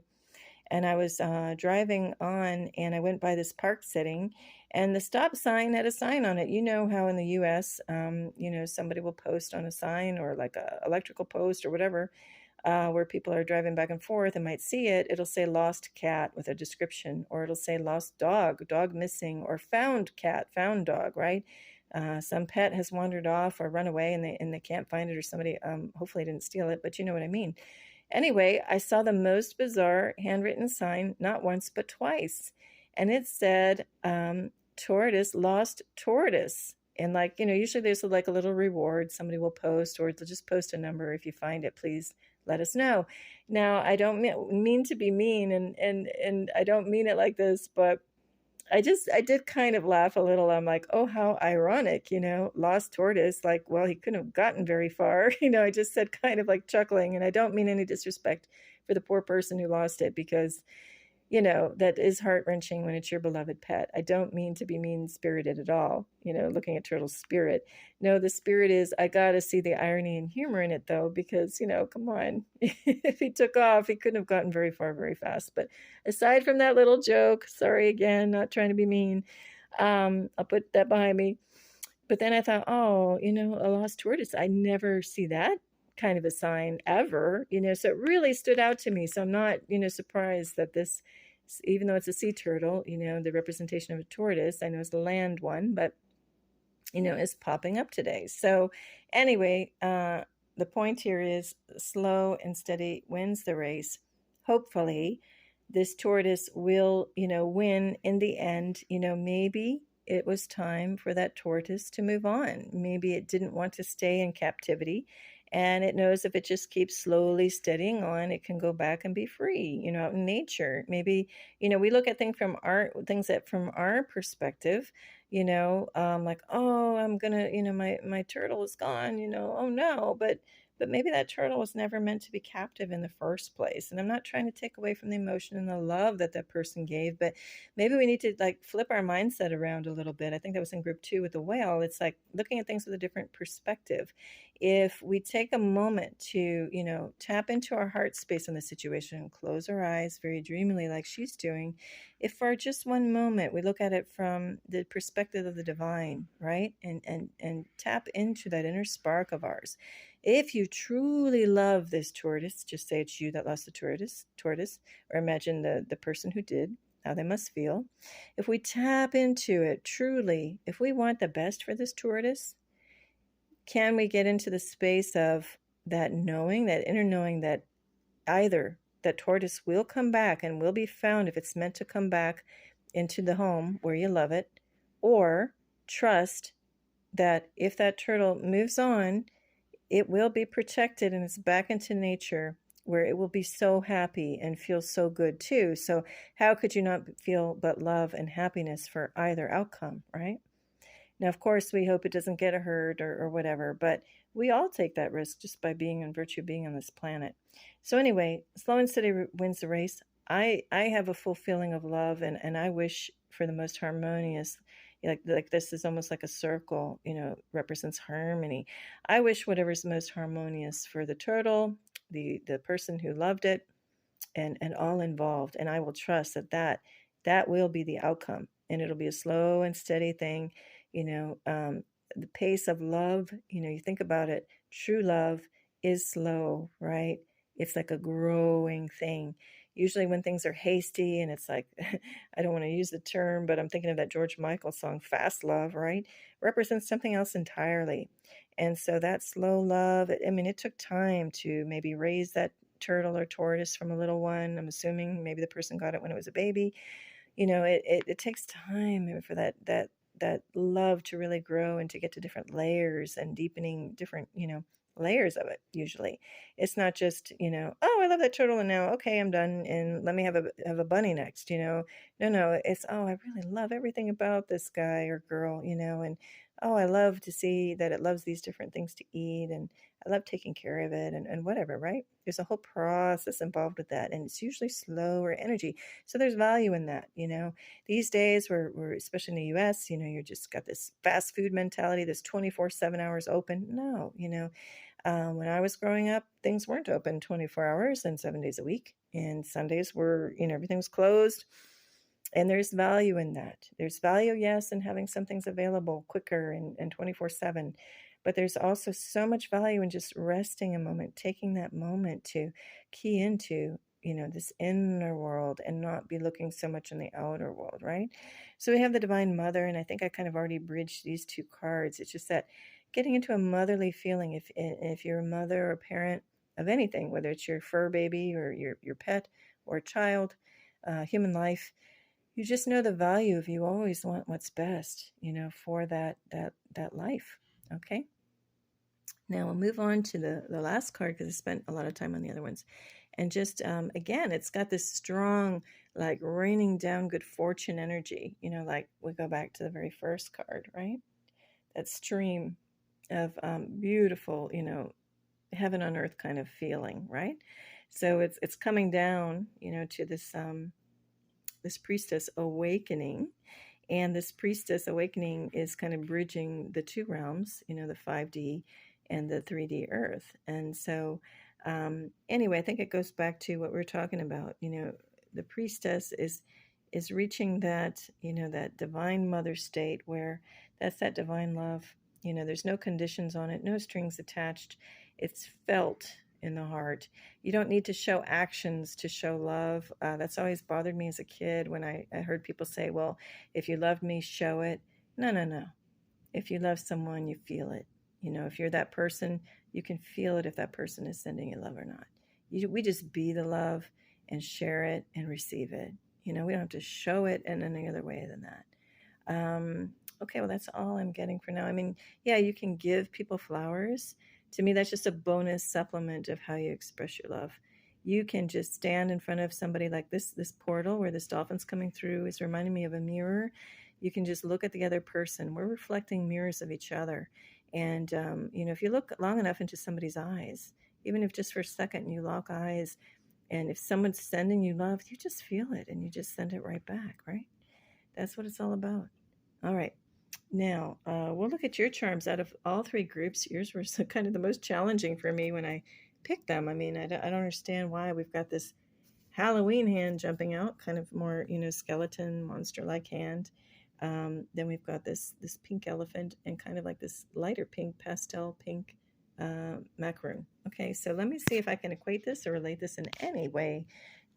and I was driving on, and I went by this park setting, and the stop sign had a sign on it. You know how in the U.S., somebody will post on a sign or like a electrical post or whatever, where people are driving back and forth and might see it. It'll say lost cat with a description, or it'll say lost dog, dog missing, or found cat, found dog, right? Some pet has wandered off or run away, and they can't find it, or somebody hopefully didn't steal it, but you know what I mean. Anyway, I saw the most bizarre handwritten sign, not once, but twice. And it said, tortoise, lost tortoise. And usually there's like a little reward somebody will post, or they'll just post a number. If you find it, please let us know. Now, I don't mean to be mean, and I don't mean it like this, but I did kind of laugh a little. I'm like, oh, how ironic, lost tortoise. Like, well, he couldn't have gotten very far. I just said kind of like chuckling, and I don't mean any disrespect for the poor person who lost it, because that is heart-wrenching when it's your beloved pet. I don't mean to be mean-spirited at all, looking at Turtle's spirit. No, the spirit is, I got to see the irony and humor in it, though, because, come on. If he took off, he couldn't have gotten very far very fast. But aside from that little joke, sorry again, not trying to be mean, I'll put that behind me. But then I thought, oh, a lost tortoise. I never see that kind of a sign ever, so it really stood out to me. So I'm not, surprised that this, even though it's a sea turtle, the representation of a tortoise, I know it's the land one, but, is popping up today. So anyway, the point here is slow and steady wins the race. Hopefully this tortoise will, win in the end. Maybe it was time for that tortoise to move on. Maybe it didn't want to stay in captivity, and it knows if it just keeps slowly steadying on, it can go back and be free, out in nature. Maybe, we look at things from our perspective, like, oh, I'm gonna, my turtle is gone, oh no, but maybe that turtle was never meant to be captive in the first place. And I'm not trying to take away from the emotion and the love that that person gave, but maybe we need to like flip our mindset around a little bit. I think that was in group 2 with the whale. It's like looking at things with a different perspective. If we take a moment to, tap into our heart space in the situation, close our eyes very dreamily like she's doing, if for just one moment we look at it from the perspective of the divine, right? And tap into that inner spark of ours. If you truly love this tortoise, just say it's you that lost the tortoise, or imagine the person who did, how they must feel. If we tap into it truly, if we want the best for this tortoise, can we get into the space of that knowing, that inner knowing, that either that tortoise will come back and will be found if it's meant to come back into the home where you love it, or trust that if that turtle moves on, it will be protected and it's back into nature where it will be so happy and feel so good too. So how could you not feel but love and happiness for either outcome, right? Now, of course, we hope it doesn't get hurt or whatever, but we all take that risk just by being in virtue of being on this planet. So anyway, slow and steady wins the race. I have a full feeling of love, and I wish for the most harmonious, like this is almost like a circle, represents harmony. I wish whatever's most harmonious for the turtle, the person who loved it, and all involved. And I will trust that will be the outcome, and it'll be a slow and steady thing. The pace of love, you think about it, true love is slow, right? It's like a growing thing. Usually when things are hasty and it's like, I don't want to use the term, but I'm thinking of that George Michael song, Fast Love, right? Represents something else entirely. And so that slow love, it took time to maybe raise that turtle or tortoise from a little one. I'm assuming maybe the person got it when it was a baby. It takes time for that love to really grow and to get to different layers and deepening different, layers of it. Usually it's not just, oh, I love that turtle and now, okay, I'm done. And let me have a bunny next, no, it's, oh, I really love everything about this guy or girl, and oh, I love to see that it loves these different things to eat, and I love taking care of it, and whatever, right? There's a whole process involved with that, and it's usually slower energy. So there's value in that, you know. These days, we're especially in the US, you know, you're just got this fast food mentality, this 24/7 hours open. No, you know, when I was growing up, things weren't open 24 hours and 7 days a week. And Sundays were, you know, everything was closed. And there's value in that. There's value, yes, in having some things available quicker and 24/7. But there's also so much value in just resting a moment, taking that moment to key into, you know, this inner world and not be looking so much in the outer world, right? So we have the Divine Mother, and I think I kind of already bridged these two cards. It's just that getting into a motherly feeling, if you're a mother or parent of anything, whether it's your fur baby or your pet or a child, human life, you just know the value of you always want what's best, you know, for that life. Okay. Now we'll move on to the last card because I spent a lot of time on the other ones. And just again, it's got this strong, like raining down good fortune energy. You know, like we go back to the very first card, right? That stream of beautiful, you know, heaven on earth kind of feeling, right? So it's coming down, you know, to this priestess awakening. And this priestess awakening is kind of bridging the two realms, you know, the 5D and the 3D earth. And so, anyway, I think it goes back to what we we're talking about. You know, the priestess is reaching that, you know, that divine mother state where that's that divine love. You know, there's no conditions on it, no strings attached. It's felt in the heart. You don't need to show actions to show love. That's always bothered me as a kid when I heard people say, well, if you love me, show it. No, no, no. If you love someone, you feel it. You know, if you're that person, you can feel it if that person is sending you love or not. We just be the love and share it and receive it. You know, we don't have to show it in any other way than that. Okay, well, that's all I'm getting for now. I mean, yeah, you can give people flowers. To me, that's just a bonus supplement of how you express your love. You can just stand in front of somebody like this portal where this dolphin's coming through is reminding me of a mirror. You can just look at the other person. We're reflecting mirrors of each other. And, you know, if you look long enough into somebody's eyes, even if just for a second you lock eyes, and if someone's sending you love, you just feel it and you just send it right back, right? That's what it's all about. All right. Now, we'll look at your charms. Out of all three groups, yours were kind of the most challenging for me when I picked them. I mean, I don't understand why we've got this Halloween hand jumping out, kind of more, you know, skeleton, monster-like hand. Then we've got this pink elephant and kind of like this lighter pink, pastel pink macaroon. Okay, so let me see if I can equate this or relate this in any way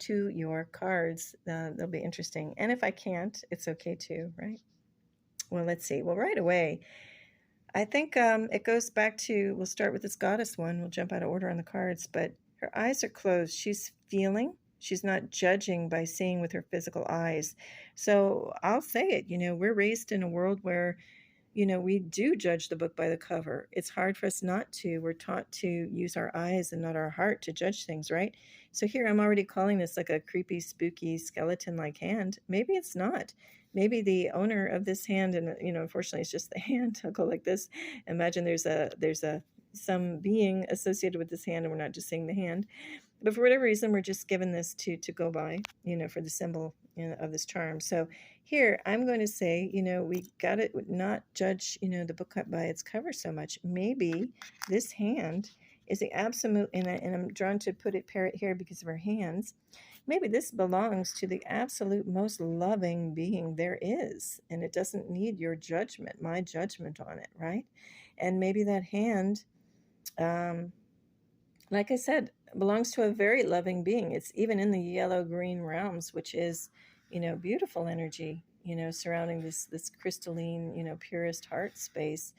to your cards. They'll be interesting. And if I can't, it's okay too, right? Well, let's see. Well, right away, I think it goes back to, we'll start with this goddess one. We'll jump out of order on the cards, but her eyes are closed. She's feeling. She's not judging by seeing with her physical eyes. So I'll say it, you know, we're raised in a world where, you know, we do judge the book by the cover. It's hard for us not to. We're taught to use our eyes and not our heart to judge things, right? So here I'm already calling this like a creepy, spooky, skeleton-like hand. Maybe it's not. Maybe the owner of this hand, and you know, unfortunately, it's just the hand. I'll go like this. Imagine there's a some being associated with this hand, and we're not just seeing the hand. But for whatever reason, we're just given this to go by, you know, for the symbol, you know, of this charm. So here, I'm going to say, you know, we got to not judge, you know, the book by its cover so much. Maybe this hand is the absolute, and I'm drawn to pair it here because of her hands. Maybe this belongs to the absolute most loving being there is, and it doesn't need your judgment, my judgment on it, right? And maybe that hand, like I said, belongs to a very loving being. It's even in the yellow-green realms, which is, you know, beautiful energy, you know, surrounding this crystalline, you know, purest heart space.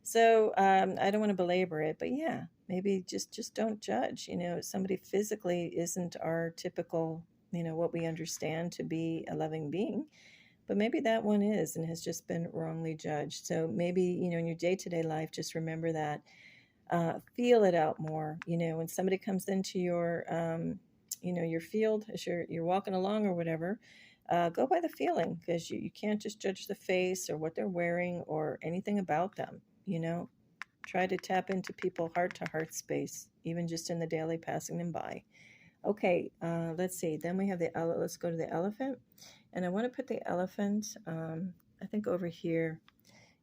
So I don't want to belabor it, but yeah, maybe just don't judge. You know, somebody physically isn't our typical, you know, what we understand to be a loving being, but maybe that one is and has just been wrongly judged. So maybe, you know, in your day-to-day life, just remember that. Feel it out more. You know, when somebody comes into your, you know, your field as you're walking along or whatever, go by the feeling, because you can't just judge the face or what they're wearing or anything about them. Try to tap into people heart to heart space, even just in the daily passing them by. Okay, let's see. Then we have let's go to the elephant. And I want to put the elephant, I think, over here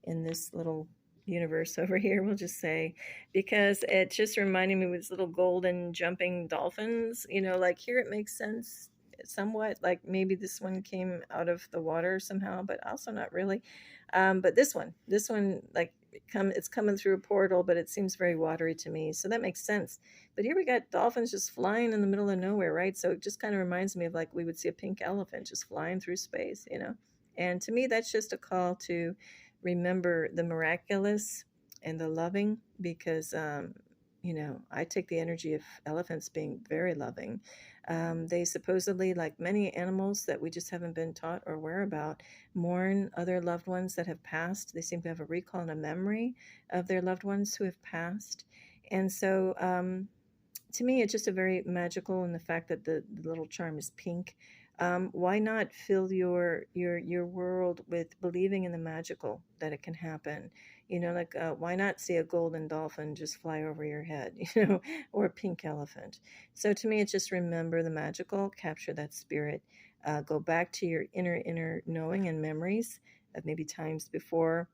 in this little universe over here, we'll just say, because it just reminded me of these little golden jumping dolphins. Like here it makes sense somewhat, like maybe this one came out of the water somehow, but also not really. But this one, like it's coming through a portal, but it seems very watery to me, so that makes sense. But here we got dolphins just flying in the middle of nowhere, right? So it just kind of reminds me of like we would see a pink elephant just flying through space. And to me, that's just a call to remember the miraculous and the loving, because I take the energy of elephants being very loving. They supposedly, like many animals that we just haven't been taught or aware about, mourn other loved ones that have passed. They seem to have a recall and a memory of their loved ones who have passed. And so to me, it's just a very magical, and the fact that the little charm is pink. Why not fill your world with believing in the magical, that it can happen? Like why not see a golden dolphin just fly over your head, or a pink elephant? So to me, it's just remember the magical, capture that spirit, go back to your inner knowing and memories of maybe times before,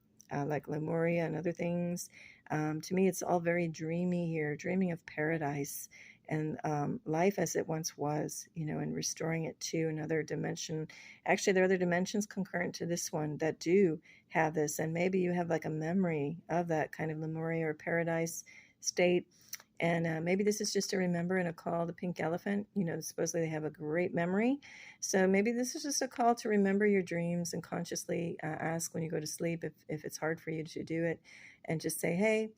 like Lemuria and other things. To me, it's all very dreamy here, dreaming of paradise and life as it once was, and restoring it to another dimension. Actually, there are other dimensions concurrent to this one that do have this, and maybe you have like a memory of that kind of Lemuria or paradise state. And maybe this is just a remember and a call to pink elephant. Supposedly they have a great memory. So maybe this is just a call to remember your dreams and consciously ask when you go to sleep, if it's hard for you to do it, and just say, hey,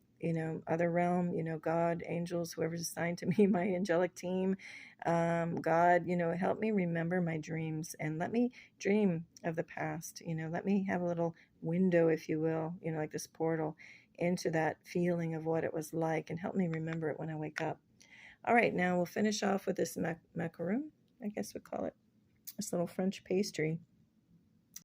other realm, God, angels, whoever's assigned to me, my angelic team, God, help me remember my dreams and let me dream of the past. Let me have a little window, if you will, like this portal into that feeling of what it was like, and help me remember it when I wake up. All right, now we'll finish off with this macaron, I guess we call it, this little French pastry.